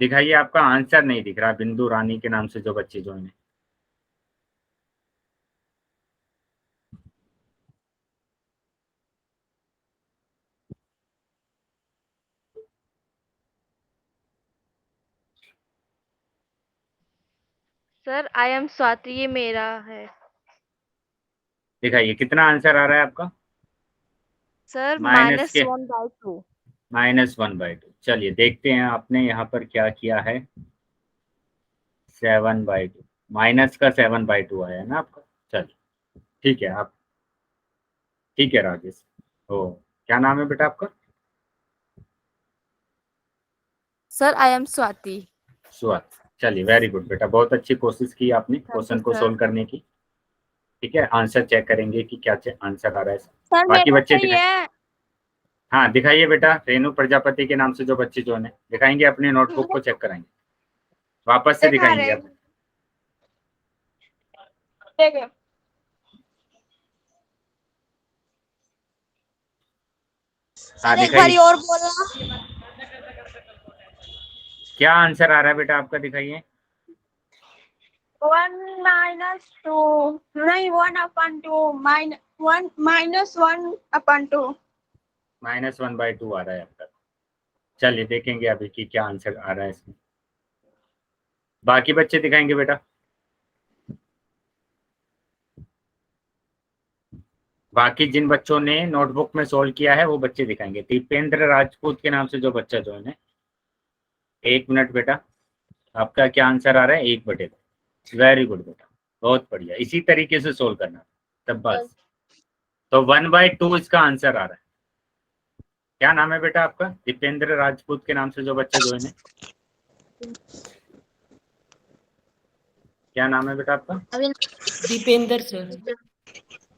दिखाइए, आपका आंसर नहीं दिख रहा। बिंदु रानी के नाम से जो बच्चे जो है, सर आई एम स्वाति, ये मेरा है। दिखाइए कितना आंसर आ रहा है आपका। सर माइनस के -1/2। -1/2। चलिए देखते हैं आपने यहाँ पर क्या किया है। 7/2, माइनस का 7/2 आया है ना आपका। चलिए ठीक है, आप ठीक है राजेश। ओ, क्या नाम है बेटा आपका। Sir I am Swati. Swat. चलिए वेरी गुड बेटा, बहुत अच्छी कोशिश की आपने क्वेश्चन को सर। सोल्व करने की। ठीक है, आंसर चेक करेंगे कि क्या आंसर आ रहा है। सर बाकी मेरा बच्चे सही दिखाएं। है। हाँ दिखाइए बेटा, रेणु प्रजापति के नाम से जो बच्चे जो है दिखाएंगे, अपनी नोटबुक को चेक कराएंगे, वापस से दिखा दिखाएंगे रहे आप। देखो। हाँ सर एक बारी दिखाइए, और बोलना। क्या आंसर आ रहा है बेटा आपका, दिखाइए। 1 - 2 नहीं, 1/2 -1/2। -1/2 आ रहा है आपका। चलिए देखेंगे अभी कि क्या आंसर आ रहा है इसमें। बाकी बच्चे दिखाएंगे बेटा। बाकी जिन बच्चों ने नोटबुक में सोल्व किया है वो बच्चे दिखाएंगे। दीपेंद्र राजपूत के नाम से जो बच्चा जो है, 1 मिनट बेटा, आपका क्या आंसर आ रहा है। 1/2। वेरी गुड बेटा, बहुत बढ़िया, इसी तरीके से सोल्व करना तब बस। तो 1/2 इसका आंसर आ रहा है। क्या नाम है बेटा आपका। दीपेंद्र राजपूत के नाम से जो बच्चा जो है, क्या नाम है बेटा आपका। Dipendra sir.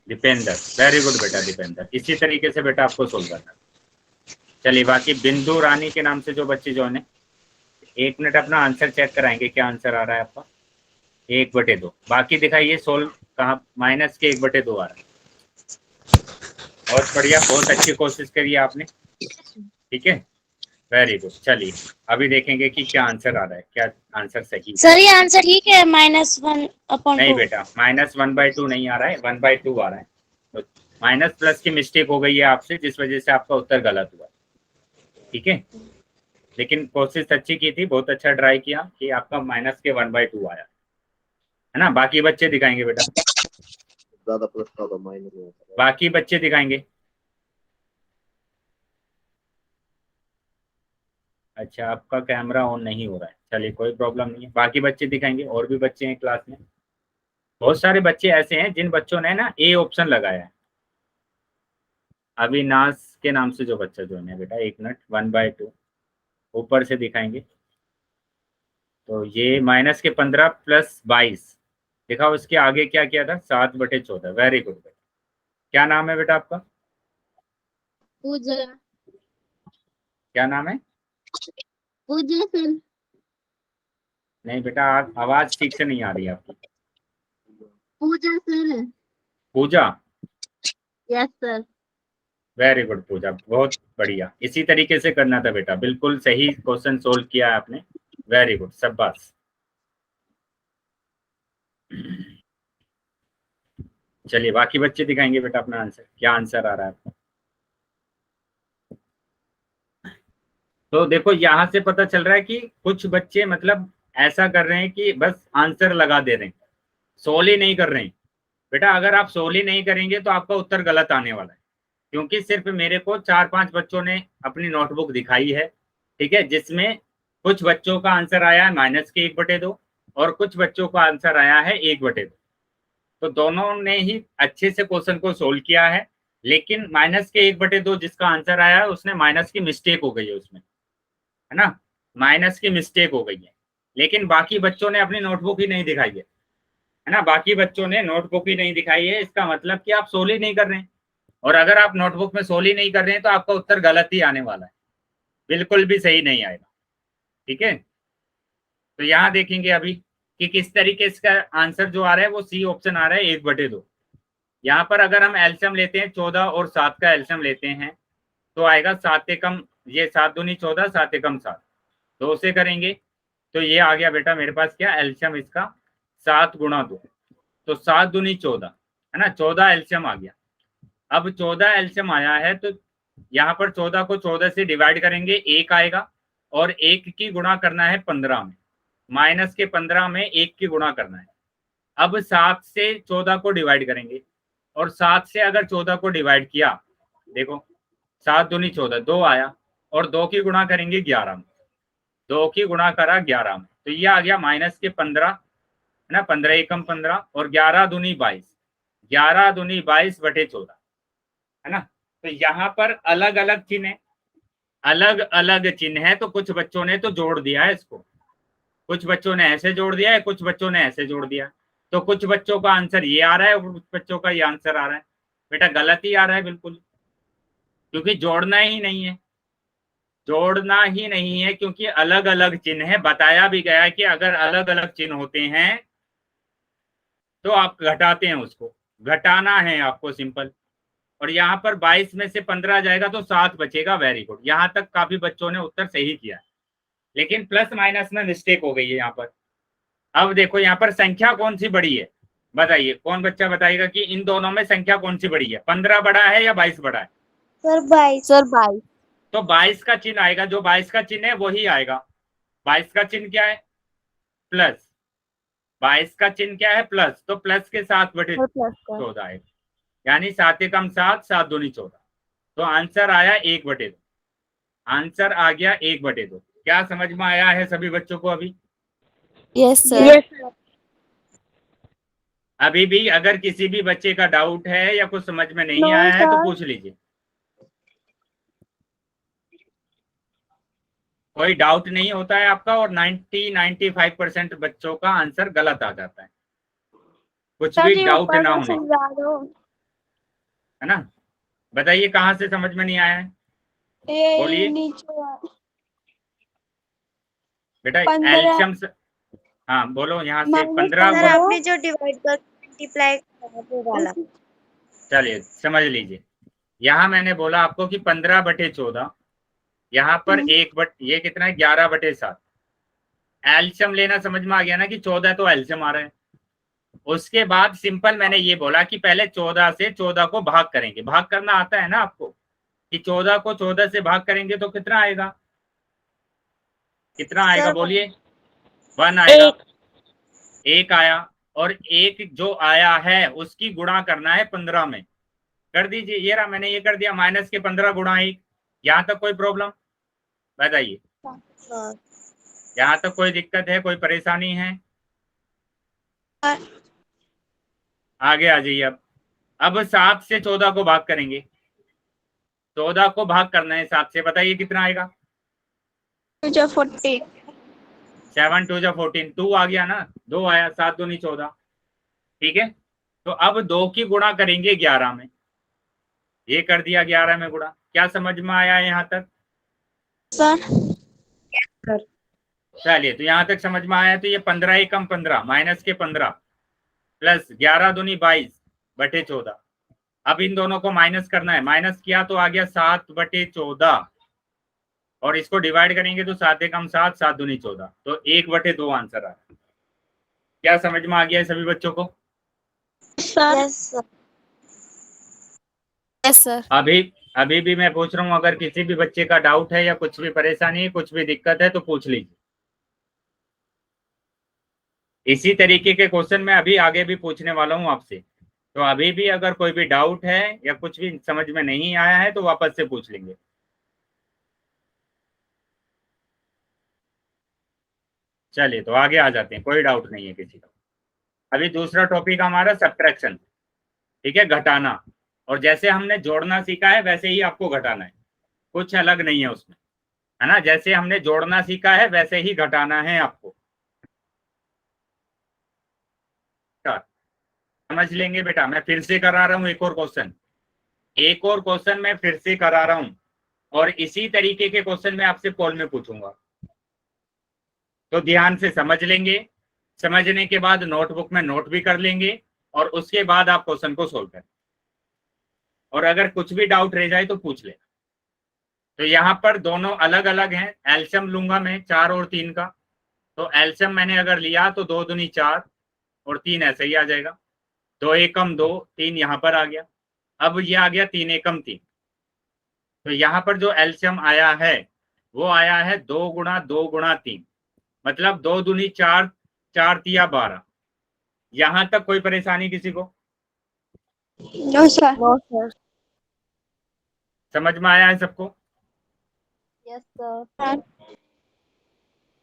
Dipendra, very good बेटा दीपेंद्र, इसी तरीके से बेटा आपको सोल्व करना। चलिए बाकी बिंदु रानी के नाम से जो बच्चे जो है, 1 मिनट अपना आंसर चेक कराएंगे, क्या आंसर आ रहा है आपका। 1/2। बाकी दिखाइए सोल्व कहाँ, माइनस के 1/2 आ रहा है। बहुत बढ़िया, बहुत अच्छी कोशिश करी आपने। ठीक है, वेरी गुड। चलिए अभी देखेंगे कि क्या आंसर आ रहा है, क्या आंसर सही है। सर ये आंसर ठीक है, -1/2। नहीं बेटा, -1/2 नहीं आ रहा है, 1/2 आ रहा है। तो माइनस प्लस की मिस्टेक हो गई है आपसे, जिस वजह से आपका उत्तर गलत हुआ। ठीक है, लेकिन कोशिश अच्छी की थी, बहुत अच्छा ट्राई किया कि आपका माइनस के 1/2 आया, है ना। बाकी बच्चे दिखाएंगे बेटा, ज्यादा प्लस का होगा माइनस। बाकी बच्चे दिखाएंगे। अच्छा, आपका कैमरा ऑन नहीं हो रहा है, चलिए कोई प्रॉब्लम नहीं है, बाकी बच्चे दिखाएंगे। और भी बच्चे हैं क्लास में, बहुत सारे बच्चे ऐसे हैं जिन बच्चों ने ना ए ऑप्शन लगाया है। अविनाश के नाम से जो बच्चा जो है बेटा, 1 मिनट, 1/2 ऊपर से दिखाएंगे। तो ये -15 + 22 दिखाओ, इसके आगे क्या किया था, 7/14। वेरी गुड बेटा, क्या नाम है बेटा आपका। पूजा। क्या नाम है। पूजा सर। नहीं बेटा, आवाज ठीक से नहीं आ रही है आपकी। Pooja sir. Pooja. Yes sir. Very good Pooja, बहुत बढ़िया। इसी तरीके से करना था बेटा, बिल्कुल सही क्वेश्चन सोल्व किया है आपने, वेरी गुड, शाबाश। चलिए बाकी बच्चे दिखाएंगे बेटा अपना आंसर, क्या आंसर आ रहा है आपका। तो देखो यहाँ से पता चल रहा है कि कुछ बच्चे मतलब ऐसा कर रहे हैं कि बस आंसर लगा दे रहे हैं, सोल्व ही नहीं कर रहे हैं। बेटा अगर आप सोल्व ही नहीं करेंगे तो आपका उत्तर गलत आने वाला है, क्योंकि सिर्फ मेरे को 4-5 बच्चों ने अपनी नोटबुक दिखाई है, ठीक है, जिसमें कुछ बच्चों का आंसर आया है -1/2 और कुछ बच्चों का आंसर आया है 1/2। तो दोनों ने ही अच्छे से क्वेश्चन को सोल्व किया है, लेकिन -1/2 जिसका आंसर आया है उसने माइनस की मिस्टेक हो गई है उसमें, है ना, माइनस की मिस्टेक हो गई है। लेकिन बाकी बच्चों ने अपनी नोटबुक ही नहीं दिखाई है ना, बाकी बच्चों ने नोटबुक ही नहीं दिखाई है, इसका मतलब कि आप सोल्व ही नहीं कर रहे हैं। और अगर आप नोटबुक में सोल्व ही नहीं कर रहे हैं तो आपका उत्तर गलत ही आने वाला है, बिल्कुल भी सही नहीं आएगा, ठीक है। तो यहाँ देखेंगे अभी कि किस तरीके से इसका आंसर जो आ रहा है वो सी ऑप्शन आ रहा है 1/2। यहाँ पर अगर हम एलसीएम लेते हैं 14 और 7 का एलसीएम लेते हैं तो आएगा 7 एकम, ये 7 दूनी 14, 7 एकम 7, 2 से करेंगे तो ये आ गया बेटा मेरे पास क्या एलसीएम इसका 7 × 2, तो 7 दूनी 14, है ना, 14 एलसीएम आ गया। अब 14 एलसीएम आया है तो यहाँ पर 14 को 14 से डिवाइड करेंगे, 1 आएगा, और 1 की गुणा करना है 15 में, माइनस के 15 में 1 की गुणा करना है। अब 7 से 14 को डिवाइड करेंगे, और 7 से अगर 14 को डिवाइड किया, देखो 7 दूनी 14, 2 आया, और 2 की गुणा करेंगे 11 में, 2 की गुणा करा 11 में, तो ये आ गया माइनस के 15, है ना, 15 एकम 15, और 11 दूनी 22, 11 दूनी 22/14, है ना। तो यहाँ पर अलग अलग चिन्ह है, अलग अलग चिन्ह है, तो कुछ बच्चों ने तो जोड़ दिया है इसको, कुछ बच्चों ने ऐसे जोड़ दिया है, कुछ बच्चों ने ऐसे जोड़ दिया, तो कुछ बच्चों का आंसर ये आ रहा है और कुछ बच्चों का ये आंसर आ रहा है। बेटा गलत ही आ रहा है बिल्कुल, क्योंकि जोड़ना ही नहीं है, जोड़ना ही नहीं है, क्योंकि अलग अलग चिन्ह है। बताया भी गया है कि अगर अलग अलग चिन्ह होते हैं तो आप घटाते हैं, उसको घटाना है आपको, सिंपल। और यहाँ पर 22 में से 15 जाएगा तो 7 बचेगा, वेरी गुड, यहाँ तक काफी बच्चों ने उत्तर सही किया है, लेकिन प्लस माइनस में मिस्टेक हो गई है यहाँ पर। अब देखो यहाँ पर संख्या कौन सी बड़ी है, बताइए, कौन बच्चा बताएगा कि इन दोनों में संख्या कौन सी बड़ी है, 15 बड़ा है या 22 बड़ा है। सर 22। सर 22। तो 22 का चिन्ह आएगा, जो 22 का चिन्ह है वही आएगा। 22 का चिन्ह क्या है, प्लस, 22 का चिन्ह क्या है, प्लस, तो प्लस के 7/14 आएगा, यानी 7 एकम 7, 7 दूनी 14, तो आंसर आया 1/2, आंसर आ गया 1/2। क्या समझ में आया है सभी बच्चों को अभी। Yes sir. अभी भी अगर किसी भी बच्चे का डाउट है या कुछ समझ में नहीं आया है तो पूछ लीजिए, कोई डाउट नहीं होता है आपका, और 90-95% बच्चों का आंसर गलत आ जाता है, कुछ भी डाउट ना होने, है ना। बताइए कहाँ से समझ में नहीं आया है, बोलिए बेटा। एल्शियम से, हाँ बोलो, यहाँ से 15 सर आपने जो डिवाइड कर मल्टीप्लाई वो वाला। चलिए समझ लीजिए, यहाँ मैंने बोला आपको कि 15/14, यहाँ पर ये कितना है 11/7। एल्शियम लेना समझ में आ गया ना कि 14 तो एल्शियम आ रहा है। उसके बाद सिंपल मैंने ये बोला कि पहले 14 से 14 को भाग करेंगे, भाग करना आता है ना आपको, कि 14 को 14 से भाग करेंगे तो कितना आएगा, कितना आएगा बोलिए, 1 आएगा, 1 आया, और 1 जो आया है उसकी गुणा करना है 15 में, कर दीजिए, ये रहा मैंने ये कर दिया, माइनस के 15 × 1। यहाँ तक कोई प्रॉब्लम बताइए, यहाँ तक कोई दिक्कत है, कोई परेशानी है, आगे आ जाइए। अब 7 से 14 को भाग करेंगे, 14 को भाग करना है 7 से, बताइए कितना आएगा, 40। 7 2 14, 2 आ गया ना, 2 आया, 7 दूनी 14, ठीक है। तो अब 2 की गुणा करेंगे 11 में, ये कर दिया 11 में गुणा। क्या समझ में आया यहाँ तक सर? चलिए, तो यहाँ तक समझ में आया, तो ये 15 एकम 15, माइनस के 15, प्लस 11 दूनी 22/14, अब इन दोनों को माइनस करना है, माइनस किया तो आ गया 7/14 और इसको डिवाइड करेंगे तो 7 एकम 7, 7 दूनी 14, तो 1/2 आंसर आ रहा है। क्या समझ में आ गया है सभी बच्चों को? Yes sir. Yes sir. अभी भी मैं पूछ रहा हूँ, अगर किसी भी बच्चे का डाउट है या कुछ भी परेशानी है, कुछ भी दिक्कत है तो पूछ लीजिए। इसी तरीके के क्वेश्चन मैं अभी आगे भी पूछने वाला हूँ आपसे, तो अभी भी अगर कोई भी डाउट है या कुछ भी समझ में नहीं आया है तो वापस से पूछ लेंगे। चलिए तो आगे आ जाते हैं, कोई डाउट नहीं है किसी का। अभी दूसरा टॉपिक हमारा सब्ट्रैक्शन, ठीक है, घटाना। और जैसे हमने जोड़ना सीखा है वैसे ही आपको घटाना है, कुछ अलग नहीं है उसमें, है ना। जैसे हमने जोड़ना सीखा है वैसे ही घटाना है आपको। समझ लेंगे बेटा। मैं फिर से करा रहा हूँ एक और क्वेश्चन, एक और क्वेश्चन मैं फिर से करा रहा हूँ, और इसी तरीके के क्वेश्चन मैं आपसे पोल में पूछूंगा, तो ध्यान से समझ लेंगे। समझने के बाद नोटबुक में नोट भी कर लेंगे और उसके बाद आप क्वेश्चन को सोल्व करें, और अगर कुछ भी डाउट रह जाए तो पूछ ले। तो यहाँ पर दोनों अलग अलग हैं, एल्शियम लूंगा मैं 4 और 3 का, तो एल्शियम मैंने अगर लिया तो 2 दूनी 4 और 3 ऐसे ही आ जाएगा, 2 एकम 2, 3 यहाँ पर आ गया। अब ये आ गया 3 एकम 3, तो यहाँ पर जो एल्शियम आया है वो आया है 2 गुणा 2 गुणा 3, मतलब 2 दूनी 4, 4 तिया 12। यहाँ तक कोई परेशानी किसी को? No sir. No sir. समझ में आया है सबको? Yes sir.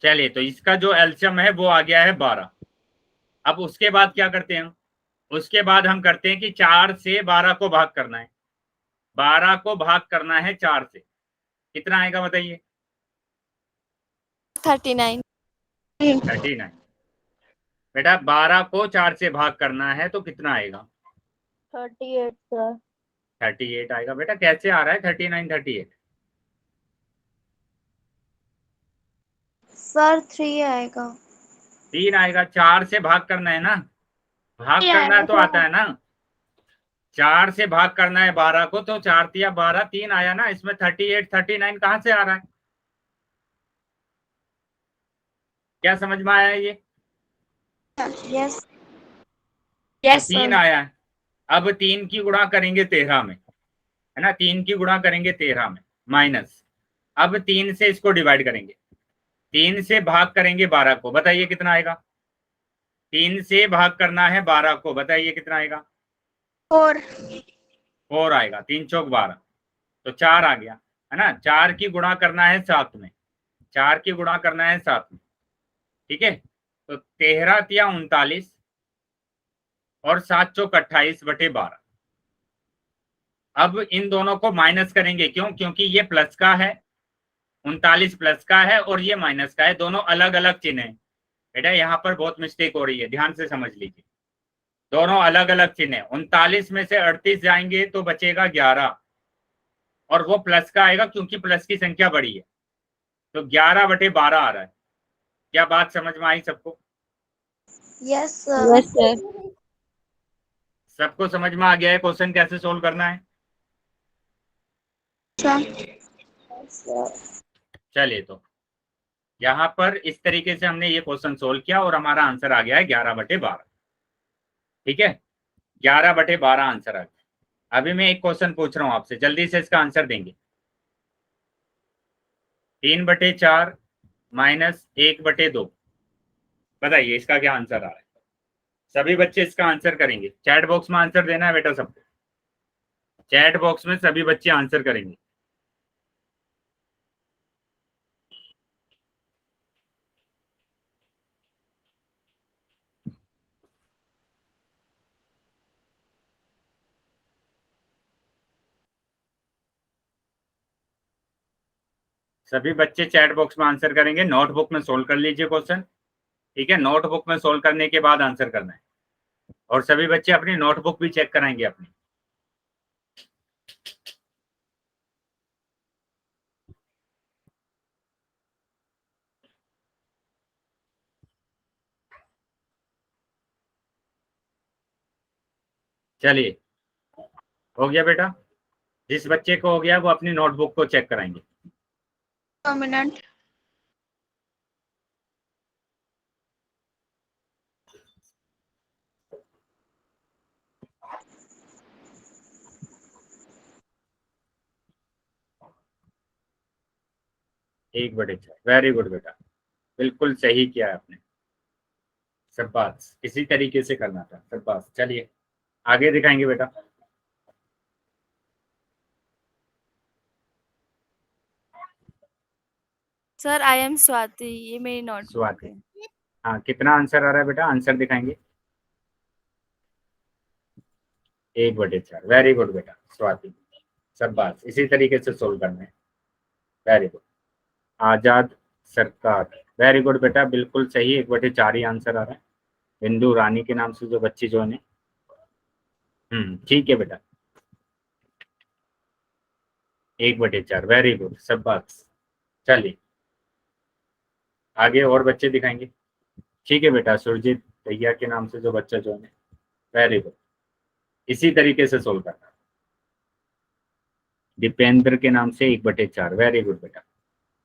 चलिए तो इसका जो एल्शियम है वो आ गया है 12। अब उसके बाद क्या करते हैं? उसके बाद हम करते हैं कि 4 से 12 को भाग करना है, 12 को भाग करना है 4 से, कितना आएगा बताइए? 39। 39। बेटा 12 को 4 से भाग करना है तो कितना आएगा? 38 सर। 38 आएगा। बेटा कैसे आ रहा है 39 38? सर 3 आएगा। 3 आएगा, 4 से भाग करना है ना, भाग करना है तो आता है ना, 4 से भाग करना है 12 को, तो 4 तिया 12, 3 आया ना। इसमें 38 39 कहाँ से आ रहा है? क्या समझ में आया ये? यस। तो 3 आया है। अब 3 की गुणा करेंगे 13 में, है ना, 3 की गुणा करेंगे 13 में, माइनस। अब 3 से इसको डिवाइड करेंगे, 3 से भाग करेंगे 12 को, बताइए कितना आएगा? 3 से भाग करना है 12 को, बताइए कितना आएगा? 4। 4 आएगा, 3 चौक 12, तो 4 आ गया, है ना। 4 की गुणा करना है 7 में, 4 की गुणा करना है 7 में, ठीक है। तो 13 तिया 39 और 7 चौक 28/12। अब इन दोनों को माइनस करेंगे, क्यों? क्योंकि ये प्लस का है, 39 प्लस का है और ये माइनस का है, दोनों अलग अलग चिन्ह है। बेटा यहाँ पर बहुत मिस्टेक हो रही है, ध्यान से समझ लीजिए, दोनों अलग अलग चिन्ह है। 39 में से 38 जाएंगे तो बचेगा 11, और वो प्लस का आएगा क्योंकि प्लस की संख्या बड़ी है, तो 11/12 आ रहा है। क्या बात समझ में आई सबको? Yes sir. Yes sir. सबको समझ में आ गया है क्वेश्चन कैसे सोल्व करना है? चलिए तो यहाँ पर इस तरीके से हमने ये क्वेश्चन सोल्व किया और हमारा आंसर आ गया है 11/12, ठीक है। 11/12 आंसर आ गया। अभी मैं एक क्वेश्चन पूछ रहा हूँ आपसे, जल्दी से इसका आंसर देंगे। 3/4 माइनस 1/2, बताइए इसका क्या आंसर आ रहा है? सभी बच्चे इसका आंसर करेंगे, चैट बॉक्स में आंसर देना है बेटा सबको, चैट बॉक्स में सभी बच्चे आंसर करेंगे। सभी बच्चे चैट बॉक्स में आंसर करेंगे, नोटबुक में सोल्व कर लीजिए क्वेश्चन, ठीक है। नोटबुक में सोल्व करने के बाद आंसर करना है, और सभी बच्चे अपनी नोटबुक भी चेक कराएंगे अपनी। चलिए हो गया बेटा? जिस बच्चे को हो गया वो अपनी नोटबुक को चेक कराएंगे। डोमिनेंट। एक बटे चार, वेरी गुड बेटा, बिल्कुल सही किया है आपने। शाबाश, इसी तरीके से करना था। शाबाश, चलिए आगे दिखाएंगे बेटा। सर आई एम स्वाति, ये मेरी नोटबुक स्वाति, है। हाँ कितना आंसर आ रहा है बेटा? आंसर दिखाएंगे। एक बटे चार, वेरी गुड बेटा स्वाति, शाबाश, इसी तरीके से सोल्व करना है। Very good. आजाद सरकार, वेरी गुड बेटा, बिल्कुल सही, एक बटे चार ही आंसर आ रहा है। बिंदु रानी के नाम से जो बच्ची जो है, ठीक है बेटा, एक बटे चार, वेरी गुड, शाबाश। चलिए आगे और बच्चे दिखाएंगे। ठीक है बेटा, सुरजीत भैया के नाम से जो बच्चा जो है, वेरी गुड, इसी तरीके से सोल्व करना। दीपेंद्र के नाम से एक बटे चार, वेरी गुड बेटा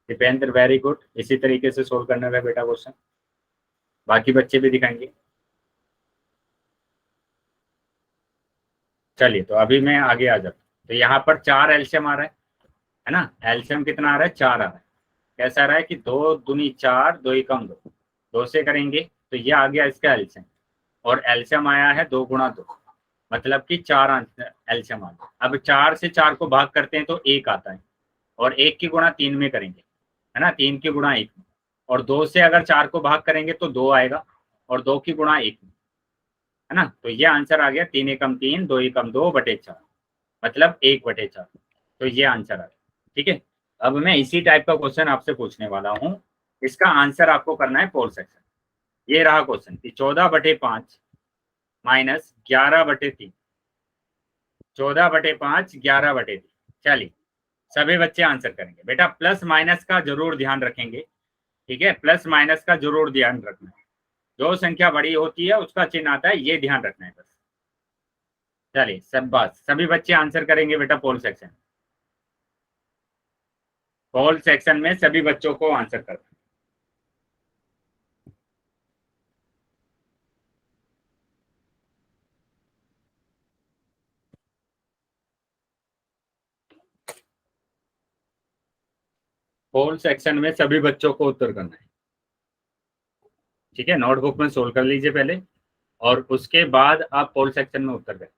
दीपेंद्र, वेरी गुड, इसी तरीके से सोल्व करना है बेटा क्वेश्चन। बाकी बच्चे भी दिखाएंगे। चलिए तो अभी मैं आगे आ जाता हूँ। तो यहाँ पर चार एलसीएम आ रहा है ना? एलसीएम कितना आ रहा है? चार आ रहा है। कैसा आ रहा है कि दो दूनी चार, दो ही कम दो, दो से करेंगे तो ये आ गया इसका एलसीएम, और एलसीएम आया है दो गुणा दो, मतलब कि चार एलसीएम आ गया। अब चार से चार को भाग करते हैं तो एक आता है, और एक की गुणा तीन में करेंगे, है ना, तीन की गुणा एक में, और दो से अगर चार को भाग करेंगे तो दो आएगा, और दो की गुणा एक में, है ना। तो ये आंसर आ गया, तीन एकम तीन, दो एकम दो बटे चार, मतलब एक बटे चार। तो ये आंसर आ गया। ठीक है, अब मैं इसी टाइप का क्वेश्चन आपसे पूछने वाला हूँ। इसका आंसर आपको करना है पोल सेक्शन। ये रहा क्वेश्चन कि 14/5 माइनस 11/3, 14/5 11/3। चलिए सभी बच्चे आंसर करेंगे बेटा, प्लस माइनस का जरूर ध्यान रखेंगे। ठीक है, प्लस माइनस का जरूर ध्यान रखना है। जो संख्या बड़ी होती है उसका चिन्ह आता है, ये ध्यान रखना है बस। चलिए सब बात, सभी बच्चे आंसर करेंगे बेटा पोल सेक्शन। पोल सेक्शन में सभी बच्चों को आंसर करना है। पोल सेक्शन में सभी बच्चों को उत्तर करना है। ठीक है, नोटबुक में सोल्व कर लीजिए पहले, और उसके बाद आप पोल सेक्शन में उत्तर करें।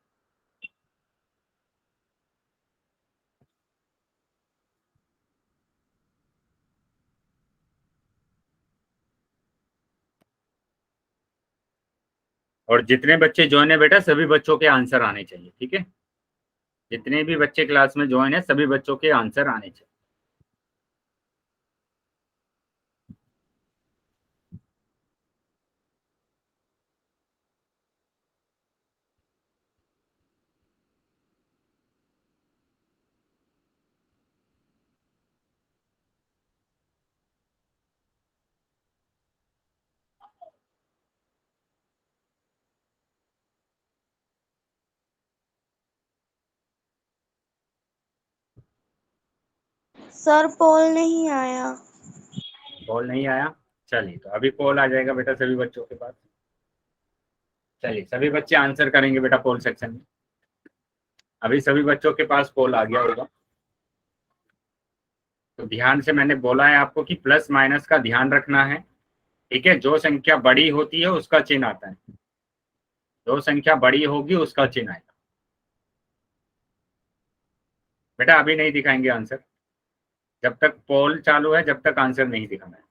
और जितने बच्चे ज्वाइन है बेटा, सभी बच्चों के आंसर आने चाहिए। ठीक है, जितने भी बच्चे क्लास में ज्वाइन है सभी बच्चों के आंसर आने चाहिए। सर पोल नहीं आया। पोल नहीं आया? चलिए तो अभी पोल आ जाएगा बेटा सभी बच्चों के पास। चलिए सभी बच्चे आंसर करेंगे बेटा पोल सेक्शन में। अभी सभी बच्चों के पास पोल आ गया होगा। तो ध्यान से, मैंने बोला है आपको कि प्लस माइनस का ध्यान रखना है। ठीक है, जो संख्या बड़ी होती है उसका चिन्ह आता है, जो संख्या बड़ी होगी उसका चिन्ह आएगा। बेटा अभी नहीं दिखाएंगे आंसर, जब तक पोल चालू है जब तक आंसर नहीं दिखाना है।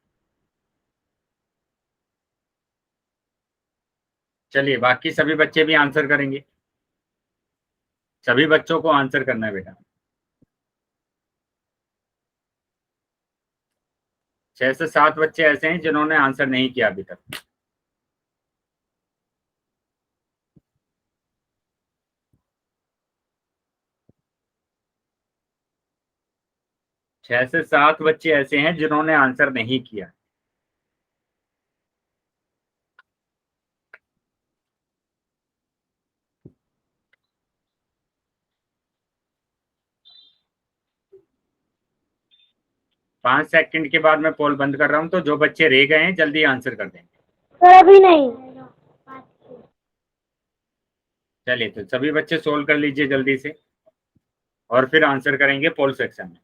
चलिए बाकी सभी बच्चे भी आंसर करेंगे, सभी बच्चों को आंसर करना है बेटा। 6 से 7 बच्चे ऐसे हैं जिन्होंने आंसर नहीं किया अभी तक। छह से सात बच्चे ऐसे हैं जिन्होंने आंसर नहीं किया। 5 सेकंड के बाद मैं पोल बंद कर रहा हूँ, तो जो बच्चे रह गए हैं जल्दी आंसर कर देंगे। सर अभी नहीं। चलिए, तो सभी बच्चे सोल्व कर लीजिए जल्दी से, और फिर आंसर करेंगे पोल सेक्शन में।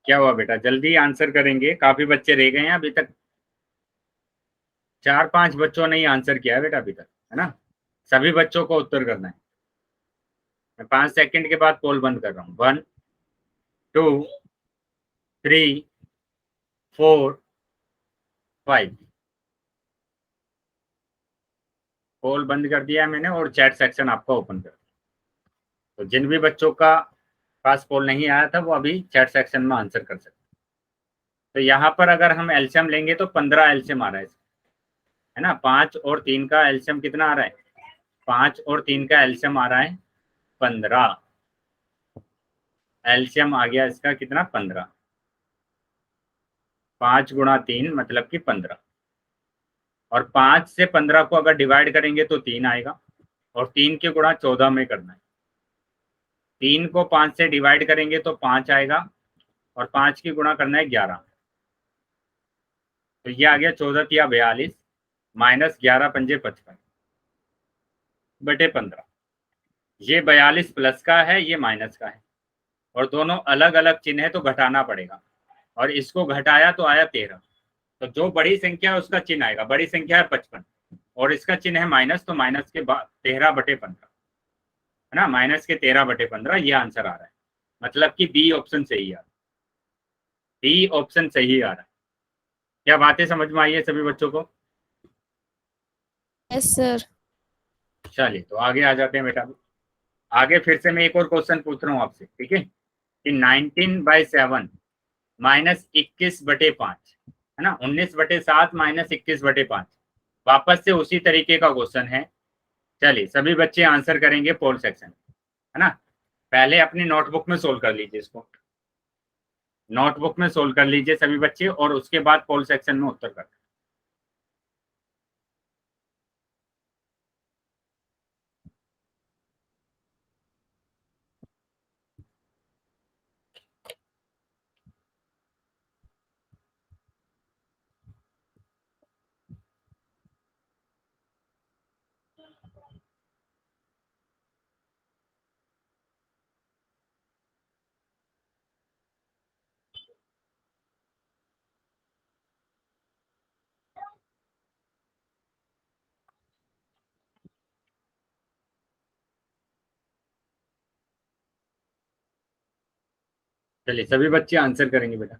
क्या हुआ बेटा, जल्दी आंसर करेंगे? काफी बच्चे रह गए हैं अभी तक, 4-5 बच्चों ने ही आंसर किया है बेटा अभी तक, है ना? सभी बच्चों को उत्तर करना है। मैं 5 सेकंड के बाद पोल बंद कर रहा हूँ। 1 2 3 4 5। पोल बंद कर दिया है मैंने, और चैट सेक्शन आपका ओपन कर दिया। तो जिन भी बच्चों का पास पोल नहीं आया था वो अभी चैट सेक्शन में आंसर कर सकते। तो यहाँ पर अगर हम एलसीएम लेंगे तो 15 एलसीएम आ रहा है ना? 5 और 3 का एलसीएम कितना आ रहा है? 5 और 3 का एलसीएम आ रहा है 15। एलसीएम आ गया इसका कितना? 15। 5 गुणा 3 मतलब कि 15। और 5 से 15 को अगर डिवाइड करेंगे तो 3 आएगा, और 3 के गुणा 14 में करना है। 3 को 5 से डिवाइड करेंगे तो 5 आएगा, और 5 की गुणा करना है 11। तो ये आ गया 14 तिया 42 माइनस 11 पंजे 55 बटे 15। ये 42 प्लस का है, ये माइनस का है, और दोनों अलग अलग चिन्ह है तो घटाना पड़ेगा, और इसको घटाया तो आया 13। तो जो बड़ी संख्या है उसका चिन्ह आएगा, बड़ी संख्या है 55 और इसका चिन्ह है माइनस, तो माइनस के 13 बटे 15, है ना? माइनस के 13 बटे 15 ये आंसर आ रहा है। मतलब कि बी ऑप्शन सही आ रहा है, बी ऑप्शन सही आ रहा है। क्या बातें समझ में आई है सभी बच्चों को? Yes sir. चलिए, तो आगे आ जाते हैं बेटा। आगे फिर से मैं एक और क्वेश्चन पूछ रहा हूँ आपसे, ठीक है? कि 19/7 माइनस 21/5, है ना? 19/7 माइनस 21/5। वापस से उसी तरीके का क्वेश्चन है। चलिए, सभी बच्चे आंसर करेंगे पोल सेक्शन, है ना? पहले अपनी नोटबुक में सोल्व कर लीजिए इसको, नोटबुक में सोल्व कर लीजिए सभी बच्चे, और उसके बाद पोल सेक्शन में उत्तर कर। चलिए, सभी बच्चे आंसर करेंगे बेटा।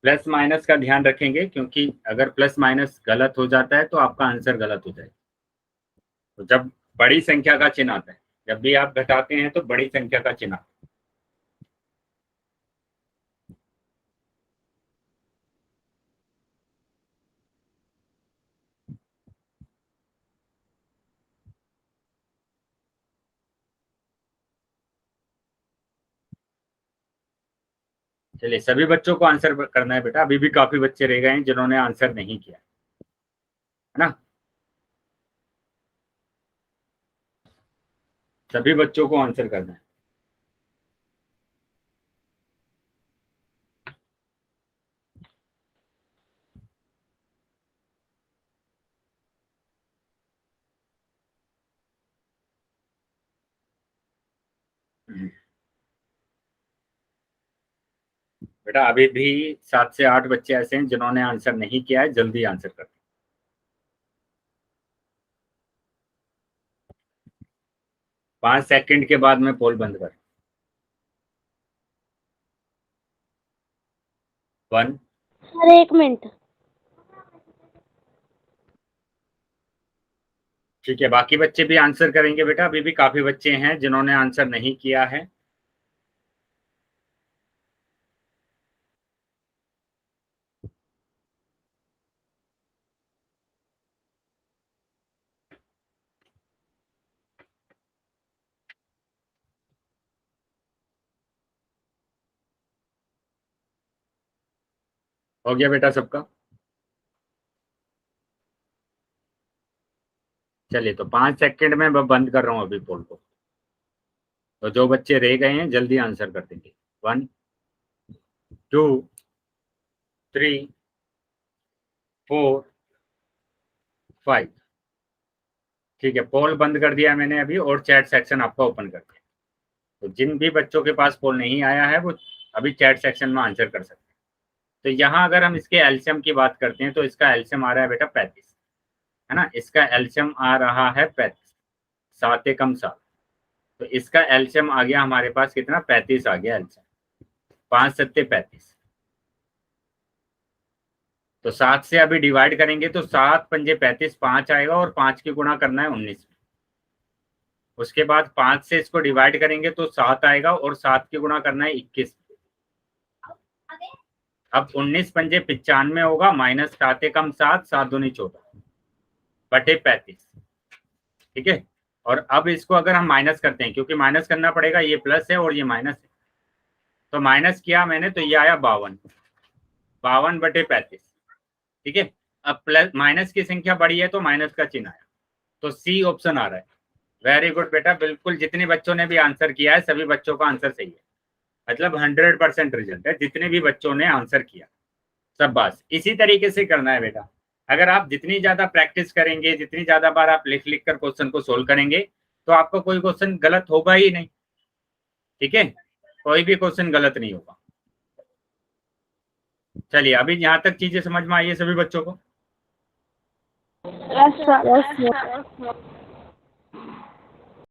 प्लस माइनस का ध्यान रखेंगे, क्योंकि अगर प्लस माइनस गलत हो जाता है तो आपका आंसर गलत हो जाएगा। तो जब बड़ी संख्या का चिन्ह आता है, जब भी आप घटाते हैं तो बड़ी संख्या का चिन्ह आता है। चलिए, सभी बच्चों को आंसर करना है बेटा। अभी भी काफी बच्चे रह गए हैं जिन्होंने आंसर नहीं किया, है ना? सभी बच्चों को आंसर करना है। बेटा, अभी भी 7 से 8 बच्चे ऐसे हैं जिन्होंने आंसर नहीं किया है, जल्दी आंसर कर। 5 सेकंड के बाद मैं पोल बंद कर। 1 सर 1 मिनट। ठीक है, बाकी बच्चे भी आंसर करेंगे बेटा। अभी भी काफी बच्चे हैं जिन्होंने आंसर नहीं किया है। हो गया बेटा सबका? चलिए, तो 5 सेकंड में मैं बंद कर रहा हूँ अभी पोल को। तो जो बच्चे रह गए हैं जल्दी आंसर कर देंगे। 1 2 3 4 5। ठीक है, पोल बंद कर दिया मैंने अभी, और चैट सेक्शन आपका ओपन कर दिया। तो जिन भी बच्चों के पास पोल नहीं आया है वो अभी चैट सेक्शन में आंसर कर सकते हैं। तो यहाँ अगर हम इसके एलसीएम की बात करते हैं तो इसका एलसीएम आ रहा है बेटा 35, है ना। इसका एलसीएम आ रहा है 35, 7 एकम 7। तो इसका एलसीएम आ गया हमारे पास कितना? 35 आ गया एलसीएम। 5 सत्ते 35। तो 7 से अभी डिवाइड करेंगे तो 7 पंजे 35, 5 आएगा और 5 की गुणा करना है 19 में। उसके बाद 5 से इसको डिवाइड करेंगे तो 7 आएगा और 7 की गुणा करना है 21 में। अब 19 पंजे 95 होगा, माइनस 7 एकम 7, 7 दूनी 14 बटे 35। ठीक है, और अब इसको अगर हम माइनस करते हैं, क्योंकि माइनस करना पड़ेगा, ये प्लस है और ये माइनस है, तो माइनस किया मैंने तो ये आया 52 बटे 35। ठीक है, अब प्लस माइनस की संख्या बड़ी है तो माइनस का चिन्ह आया, तो सी ऑप्शन आ रहा है। वेरी गुड बेटा, बिल्कुल जितने बच्चों ने भी आंसर किया है सभी बच्चों का आंसर सही है, मतलब 100% रिजल्ट है जितने भी बच्चों ने आंसर किया सब। बस इसी तरीके से करना है बेटा। अगर आप जितनी ज्यादा प्रैक्टिस करेंगे, जितनी ज्यादा बार आप लिख लिख कर क्वेश्चन को सोल्व करेंगे, तो आपका कोई क्वेश्चन गलत होगा ही नहीं। ठीक है, कोई भी क्वेश्चन गलत नहीं होगा। चलिए, अभी यहाँ तक चीजें समझ में आई है सभी बच्चों को? Yes, sir.